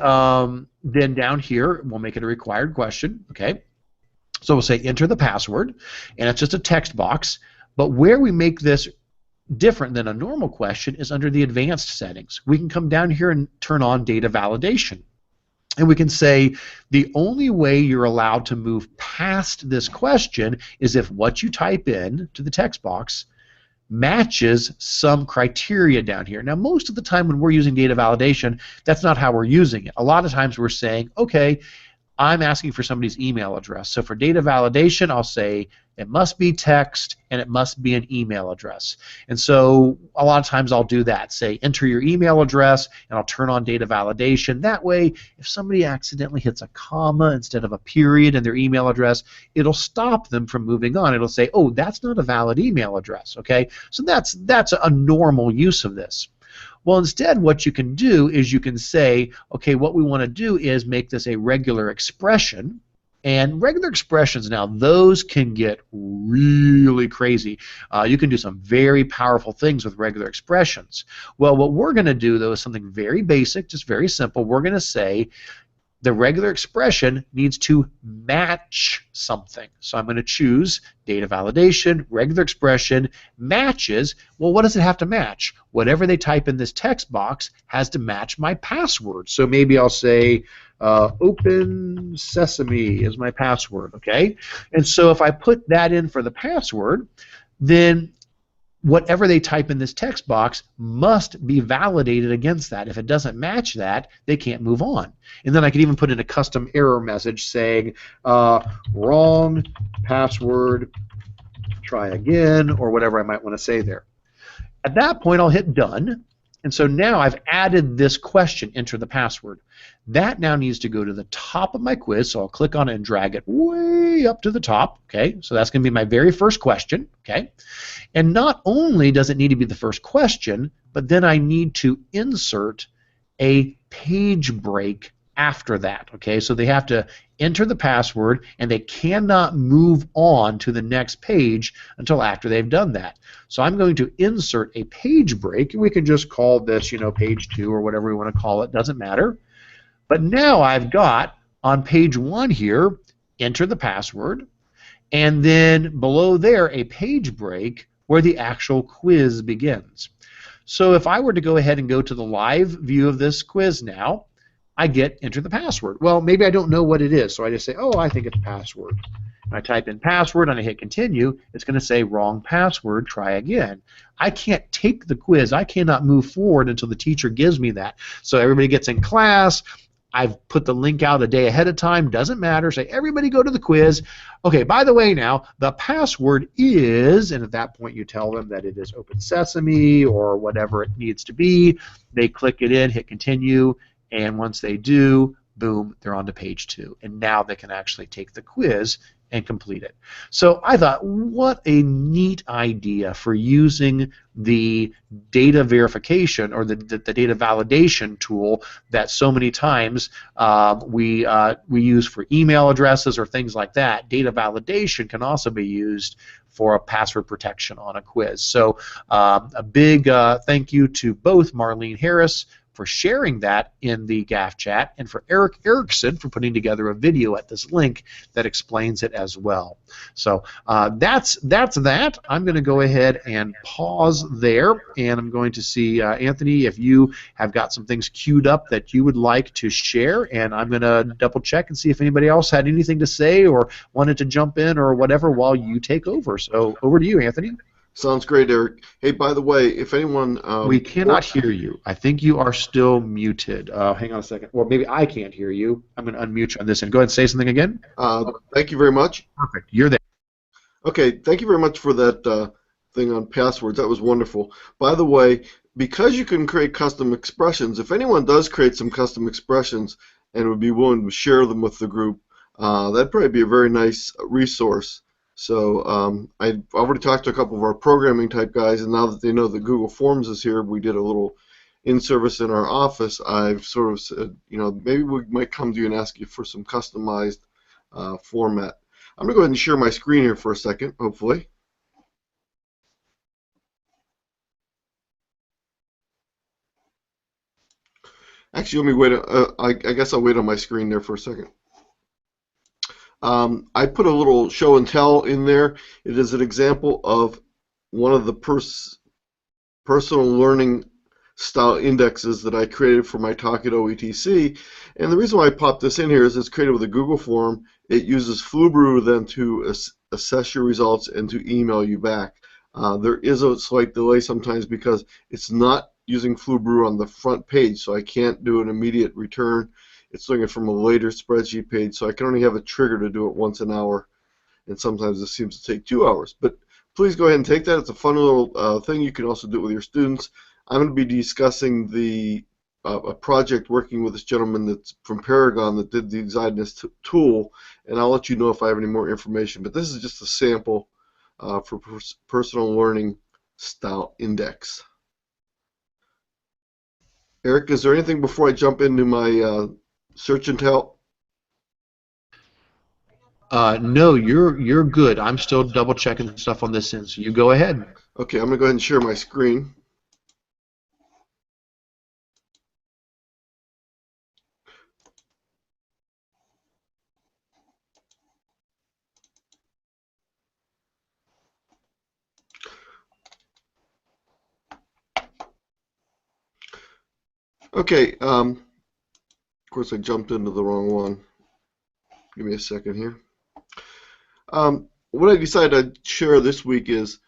then down here, we'll make it a required question, okay? So we'll say enter the password, and it's just a text box. But where we make this different than a normal question is under the advanced settings. We can come down here and turn on data validation. And we can say the only way you're allowed to move past this question is if what you type in to the text box matches some criteria down here. Now, most of the time when we're using data validation, that's not how we're using it. A lot of times we're saying, okay, I'm asking for somebody's email address. So for data validation, I'll say it must be text and it must be an email address. And so a lot of times I'll do that. Say enter your email address, and I'll turn on data validation. That way, if somebody accidentally hits a comma instead of a period in their email address, it'll stop them from moving on. It'll say, oh, that's not a valid email address. Okay, so that's a normal use of this. Well, instead, what you can do is you can say, okay, what we want to do is make this a regular expression. And regular expressions now, those can get really crazy. You can do some very powerful things with regular expressions. Well, what we're going to do, though, is something very basic, just very simple. We're going to say the regular expression needs to match something. So I'm going to choose data validation, regular expression, matches. Well, what does it have to match? Whatever they type in this text box has to match my password. So maybe I'll say open sesame is my password, okay? And so if I put that in for the password, then whatever they type in this text box must be validated against that. If it doesn't match that, they can't move on. And then I could even put in a custom error message saying wrong password, try again, or whatever I might want to say there. At that point, I'll hit done. And so now I've added this question, enter the password. That now needs to go to the top of my quiz, so I'll click on it and drag it way up to the top. Okay, so that's going to be my very first question. Okay, and not only does it need to be the first question, but then I need to insert a page break after that. Okay, so they have to enter the password and they cannot move on to the next page until after they've done that. So I'm going to insert a page break, and we can just call this, page 2 or whatever we want to call it, doesn't matter. But now I've got on page 1 here, enter the password, and then below there a page break where the actual quiz begins. So if I were to go ahead and go to the live view of this quiz now, I get enter the password. Well, maybe I don't know what it is, so I just say, oh, I think it's password. And I type in password and I hit continue. It's going to say wrong password, try again. I can't take the quiz. I cannot move forward until the teacher gives me that. So everybody gets in class. I've put the link out a day ahead of time. Doesn't matter. Say, everybody go to the quiz. Okay, by the way now, the password is, and at that point you tell them that it is Open Sesame or whatever it needs to be. They click it in, hit continue, and once they do, boom, they're on to page 2. And now they can actually take the quiz and complete it. So I thought, what a neat idea for using the data verification or the data validation tool that so many times we use for email addresses or things like that. Data validation can also be used for a password protection on a quiz. So a big thank you to both Marlene Harris for sharing that in the GAF chat, and for Eric Erickson for putting together a video at this link that explains it as well. So that's that. I'm going to go ahead and pause there, and I'm going to see, Anthony, if you have got some things queued up that you would like to share, and I'm going to double check and see if anybody else had anything to say or wanted to jump in or whatever while you take over. So over to you, Anthony. Sounds great, Eric. Hey, by the way, if anyone... we cannot hear you. I think you are still muted. Hang on a second. Well, maybe I can't hear you. I'm going to unmute you on this end. Go ahead and say something again. Thank you very much. Perfect. You're there. Okay, thank you very much for that thing on passwords. That was wonderful. By the way, because you can create custom expressions, if anyone does create some custom expressions and would be willing to share them with the group, that'd probably be a very nice resource. So I've already talked to a couple of our programming type guys, and now that they know that Google Forms is here, we did a little in-service in our office. I've sort of said, maybe we might come to you and ask you for some customized format. I'm going to go ahead and share my screen here for a second, hopefully. Actually, let me wait. I guess I'll wait on my screen there for a second. I put a little show and tell in there. It is an example of one of the personal learning style indexes that I created for my talk at OETC. And the reason why I popped this in here is it's created with a Google form. It uses Fluebrew then to assess your results and to email you back. There is a slight delay sometimes because it's not using Fluebrew on the front page, so I can't do an immediate return. It's looking from a later spreadsheet page, so I can only have a trigger to do it once an hour, and sometimes it seems to take 2 hours. But please go ahead and take that. It's a fun little thing. You can also do it with your students. I'm going to be discussing a project working with this gentleman that's from Paragon that did the design this tool, and I'll let you know if I have any more information. But this is just a sample for personal learning style index. Eric, is there anything before I jump into my search and tell? No, you're good. I'm still double checking stuff on this end, so you go ahead. Okay, I'm going to go ahead and share my screen. Okay, of course I jumped into the wrong one. Give me a second here. What I decided to share this week is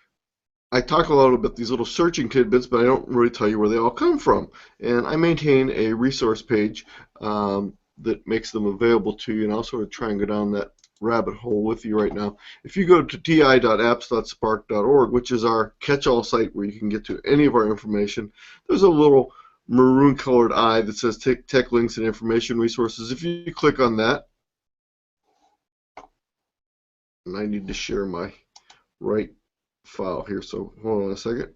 I talk a lot about these little searching tidbits, but I don't really tell you where they all come from. And I maintain a resource page that makes them available to you, and I'll sort of try and go down that rabbit hole with you right now. If you go to ti.apps.spark.org, which is our catch-all site where you can get to any of our information, there's a little maroon-colored eye that says Tech Links and Information Resources. If you click on that, and I need to share my right file here, so hold on a second.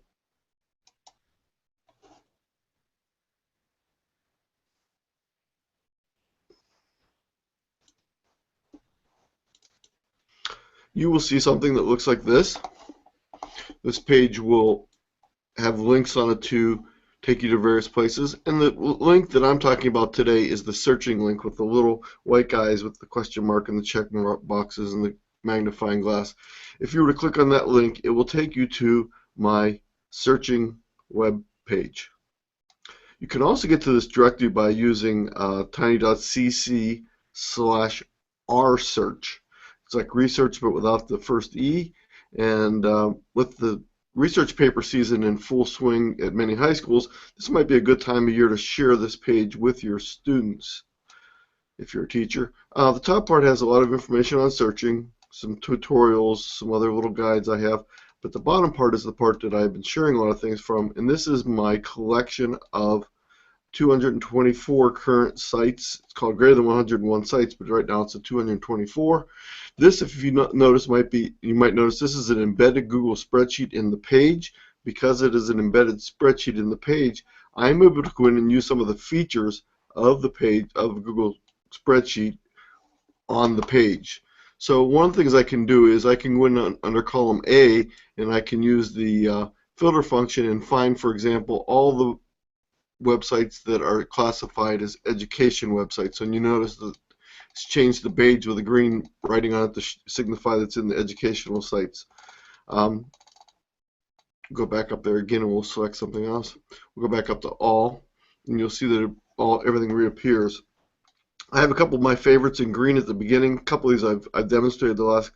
You will see something that looks like this. This page will have links on it to take you to various places, and the link that I'm talking about today is the searching link with the little white guys with the question mark and the check boxes and the magnifying glass. If you were to click on that link, it will take you to my searching web page. You can also get to this directly by using tiny.cc/rsearch. It's like research but without the first E, and with the research paper season in full swing at many high schools, this might be a good time of year to share this page with your students if you're a teacher. The top part has a lot of information on searching, some tutorials, some other little guides I have, but the bottom part is the part that I've been sharing a lot of things from, and this is my collection of 224 current sites. It's called Greater Than 101 Sites, but right now it's at 224. This, if you notice, you might notice this is an embedded Google spreadsheet in the page. Because it is an embedded spreadsheet in the page, I'm able to go in and use some of the features of the page of Google spreadsheet on the page. So one of the things I can do is I can go in under column A and I can use the filter function and find, for example, all the websites that are classified as education websites. And you notice that it's changed the page with a green writing on it to signify that it's in the educational sites. Go back up there again and we'll select something else. We'll go back up to all, and you'll see that everything reappears. I have a couple of my favorites in green at the beginning. A couple of these I've demonstrated the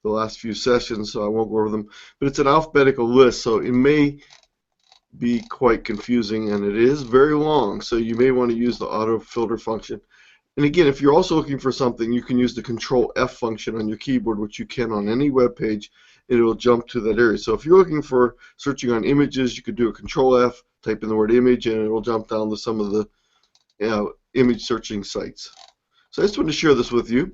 last few sessions, so I won't go over them. But it's an alphabetical list, so it may be quite confusing, and it is very long, so you may want to use the auto filter function. And again, if you're also looking for something, you can use the Control F function on your keyboard, which you can on any web page, and it will jump to that area. So if you're looking for searching on images, you could do a Control F, type in the word image, and it will jump down to some of the image searching sites. So I just wanted to share this with you.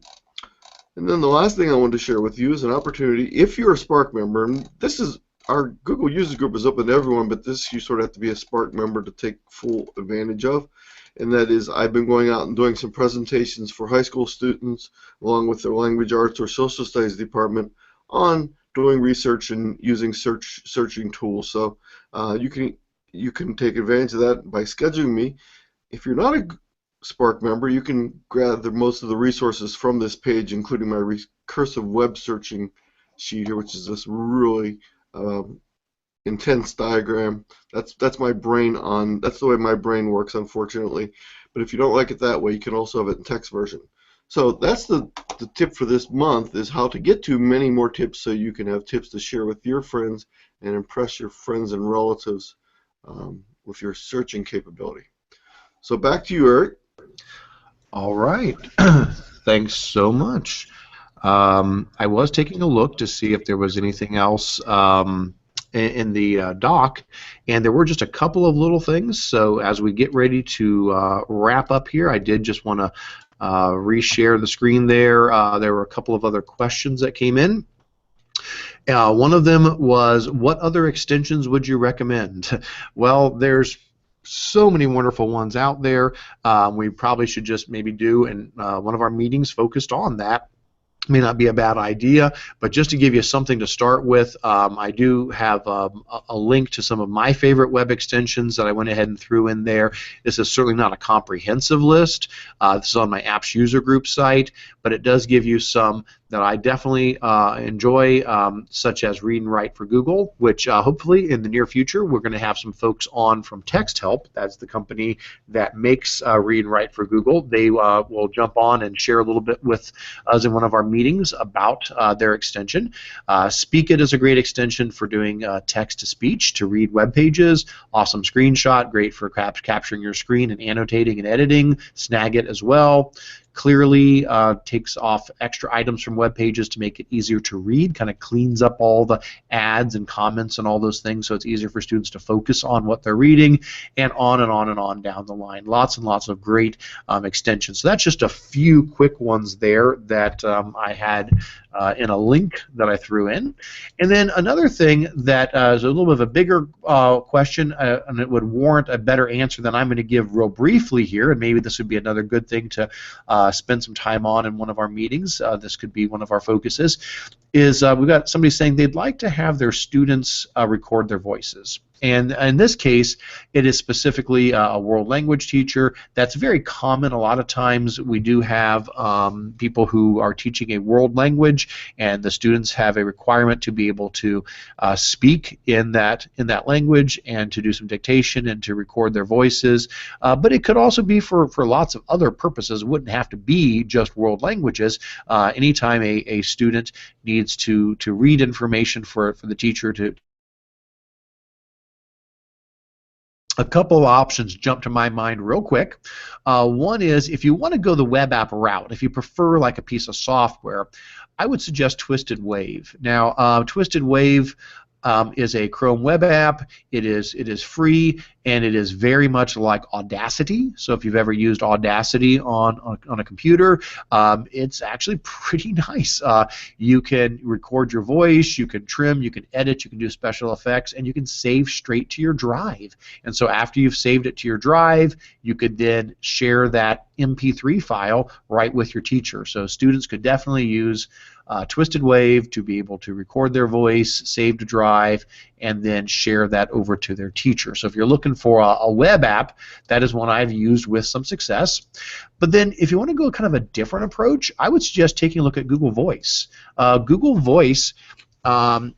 And then the last thing I wanted to share with you is an opportunity, if you're a Spark member, and this is our Google Users Group is open to everyone, but this you sort of have to be a Spark member to take full advantage of. And that is, I've been going out and doing some presentations for high school students, along with their language arts or social studies department, on doing research and using searching tools. So you can take advantage of that by scheduling me. If you're not a Spark member, you can grab most of the resources from this page, including my recursive web searching sheet here, which is this really intense diagram. That's my brain on. That's the way my brain works, unfortunately. But if you don't like it that way, you can also have it in text version. So that's the tip for this month, is how to get to many more tips so you can have tips to share with your friends and impress your friends and relatives with your searching capability. So back to you, Eric. All right. Thanks so much. I was taking a look to see if there was anything else in the doc, and there were just a couple of little things. So as we get ready to wrap up here, I did just want to reshare the screen there. There were a couple of other questions that came in. One of them was, what other extensions would you recommend? Well, there's so many wonderful ones out there. We probably should just maybe do one of our meetings focused on that. May not be a bad idea, but just to give you something to start with, I do have a link to some of my favorite web extensions that I went ahead and threw in there. This is certainly not a comprehensive list. This is on my Apps User Group site, but it does give you some that I definitely enjoy, such as Read and Write for Google, which hopefully in the near future we're going to have some folks on from TextHelp. That's the company that makes Read and Write for Google. They will jump on and share a little bit with us in one of our meetings about their extension. Speak It is a great extension for doing text-to-speech to read web pages. Awesome screenshot, great for capturing your screen and annotating and editing. Snag It as well. clearly, takes off extra items from web pages to make it easier to read, kind of cleans up all the ads and comments and all those things so it's easier for students to focus on what they're reading, and on and on and on down the line. Lots and lots of great extensions. So that's just a few quick ones there that I had in a link that I threw in. And then another thing that is a little bit of a bigger question, and it would warrant a better answer than I'm going to give real briefly here, and maybe this would be another good thing to spend some time on in one of our meetings. This could be one of our focuses, is we've got somebody saying they'd like to have their students record their voices. And in this case, it is specifically a world language teacher. That's very common. A lot of times we do have people who are teaching a world language, and the students have a requirement to be able to speak in that language and to do some dictation and to record their voices. But it could also be for lots of other purposes. It wouldn't have to be just world languages. Anytime a student needs to read information for the teacher to. A couple of options jump to my mind real quick. One is if you want to go the web app route, if you prefer like a piece of software, I would suggest Twisted Wave. Now, Twisted Wave is a Chrome web app. It is free, and it is very much like Audacity. So if you've ever used Audacity on a computer, it's actually pretty nice. You can record your voice, you can trim, you can edit, you can do special effects, and you can save straight to your drive. And so after you've saved it to your drive, you could then share that MP3 file right with your teacher. So students could definitely use Twisted Wave to be able to record their voice, save to drive, and then share that over to their teacher. So if you're looking for a web app, that is one I've used with some success. But then if you want to go kind of a different approach, I would suggest taking a look at Google Voice. Google Voice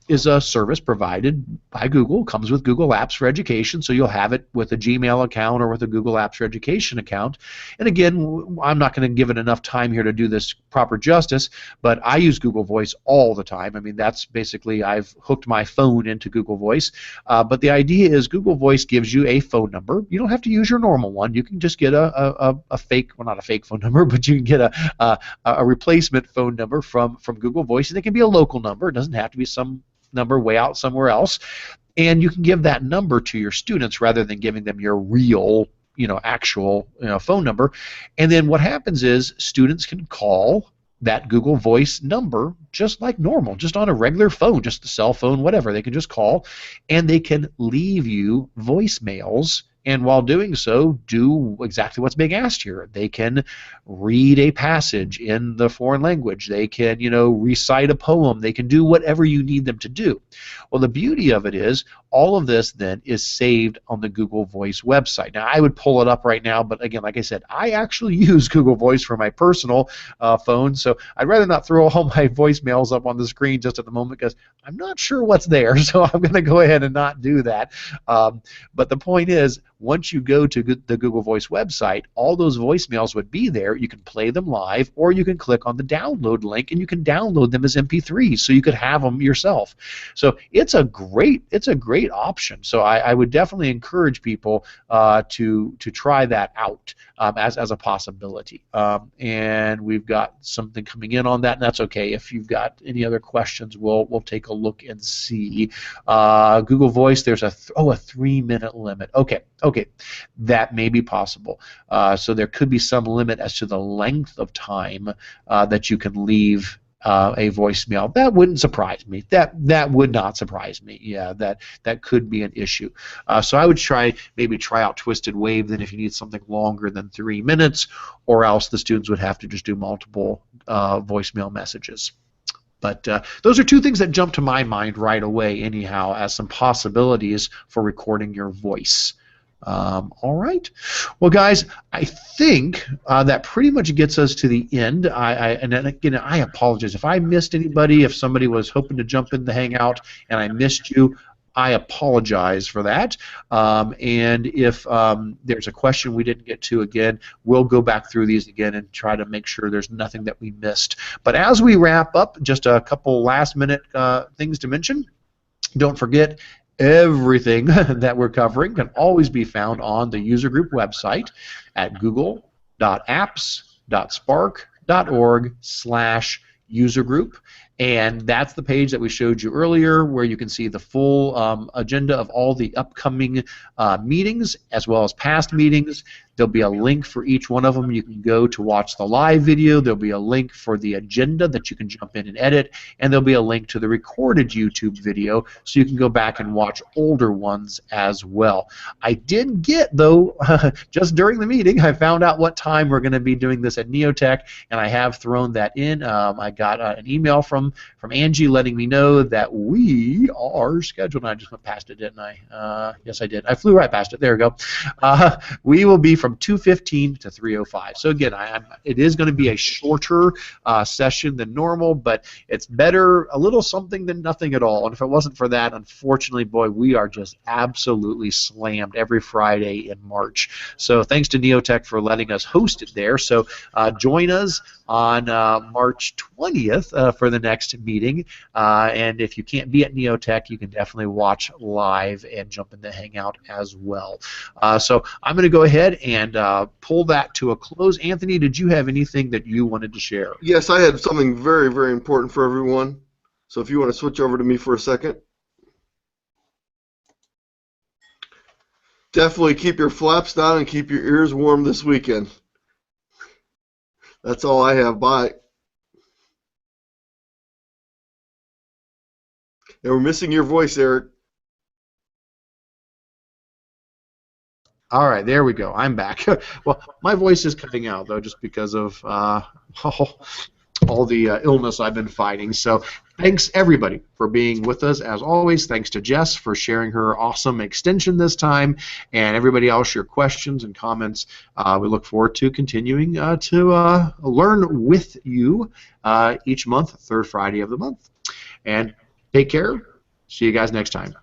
is a service provided by Google, comes with Google Apps for Education, so you'll have it with a Gmail account or with a Google Apps for Education account. And again, I'm not going to give it enough time here to do this proper justice, but I use Google Voice all the time. I mean, that's basically, I've hooked my phone into Google Voice. But the idea is Google Voice gives you a phone number. You don't have to use your normal one. You can just get a fake, well, not a fake phone number, but you can get a replacement phone number from Google Voice, and it can be a local number. It doesn't have to be some number way out somewhere else, and you can give that number to your students rather than giving them your real, actual, phone number. And then what happens is students can call that Google Voice number just like normal, just on a regular phone, just a cell phone, whatever. They can just call, and they can leave you voicemails. And while doing so, do exactly what's being asked here. They can read a passage in the foreign language. They can, recite a poem. They can do whatever you need them to do. Well, the beauty of it is all of this then is saved on the Google Voice website. Now, I would pull it up right now, but again, like I said, I actually use Google Voice for my personal phone, so I'd rather not throw all my voicemails up on the screen just at the moment because I'm not sure what's there, so I'm going to go ahead and not do that. But the point is, once you go to the Google Voice website, all those voicemails would be there. You can play them live, or you can click on the download link and you can download them as MP3s, so you could have them yourself. So it's a great option. So I would definitely encourage people to try that out as a possibility. And we've got something coming in on that, and that's okay. If you've got any other questions, we'll take a look and see. Google Voice, there's a 3-minute limit. Okay, that may be possible. So there could be some limit as to the length of time that you can leave a voicemail. That wouldn't surprise me. That would not surprise me. Yeah, that could be an issue. So I would maybe try out Twisted Wave then if you need something longer than 3 minutes, or else the students would have to just do multiple voicemail messages. But those are two things that jump to my mind right away anyhow as some possibilities for recording your voice. All right. Well, guys, I think that pretty much gets us to the end. And then again, I apologize if I missed anybody. If somebody was hoping to jump in the Hangout and I missed you, I apologize for that. And if there's a question we didn't get to, again, we'll go back through these again and try to make sure there's nothing that we missed. But as we wrap up, just a couple last-minute things to mention. Don't forget, everything that we're covering can always be found on the user group website at google.apps.com/user www.spark.org/user group. And that's the page that we showed you earlier, where you can see the full agenda of all the upcoming meetings as well as past meetings. There'll be a link for each one of them. You can go to watch the live video. There'll be a link for the agenda that you can jump in and edit, and there'll be a link to the recorded YouTube video so you can go back and watch older ones as well. I did get, though, just during the meeting, I found out what time we're going to be doing this at Neotech, and I have thrown that in. I got an email from Angie letting me know that we are scheduled. I just went past it, didn't I? Yes, I did. I flew right past it. There we go. We will be from 2:15 to 3:05. So again, it is going to be a shorter session than normal, but it's better a little something than nothing at all. And if it wasn't for that, unfortunately, boy, we are just absolutely slammed every Friday in March. So thanks to Neotech for letting us host it there. So join us on March 20th for the next meeting. And if you can't be at Neotech, you can definitely watch live and jump in the Hangout as well. So I'm going to go ahead and pull that to a close. Anthony, did you have anything that you wanted to share? Yes, I had something very, very important for everyone. So if you want to switch over to me for a second. Definitely keep your flaps down and keep your ears warm this weekend. That's all I have. Bye. And we're missing your voice, Eric. All right, there we go. I'm back. Well, my voice is cutting out, though, just because of all the illness I've been fighting. So thanks, everybody, for being with us. As always, thanks to Jess for sharing her awesome extension this time, and everybody else, your questions and comments. We look forward to continuing to learn with you each month, third Friday of the month. And take care. See you guys next time.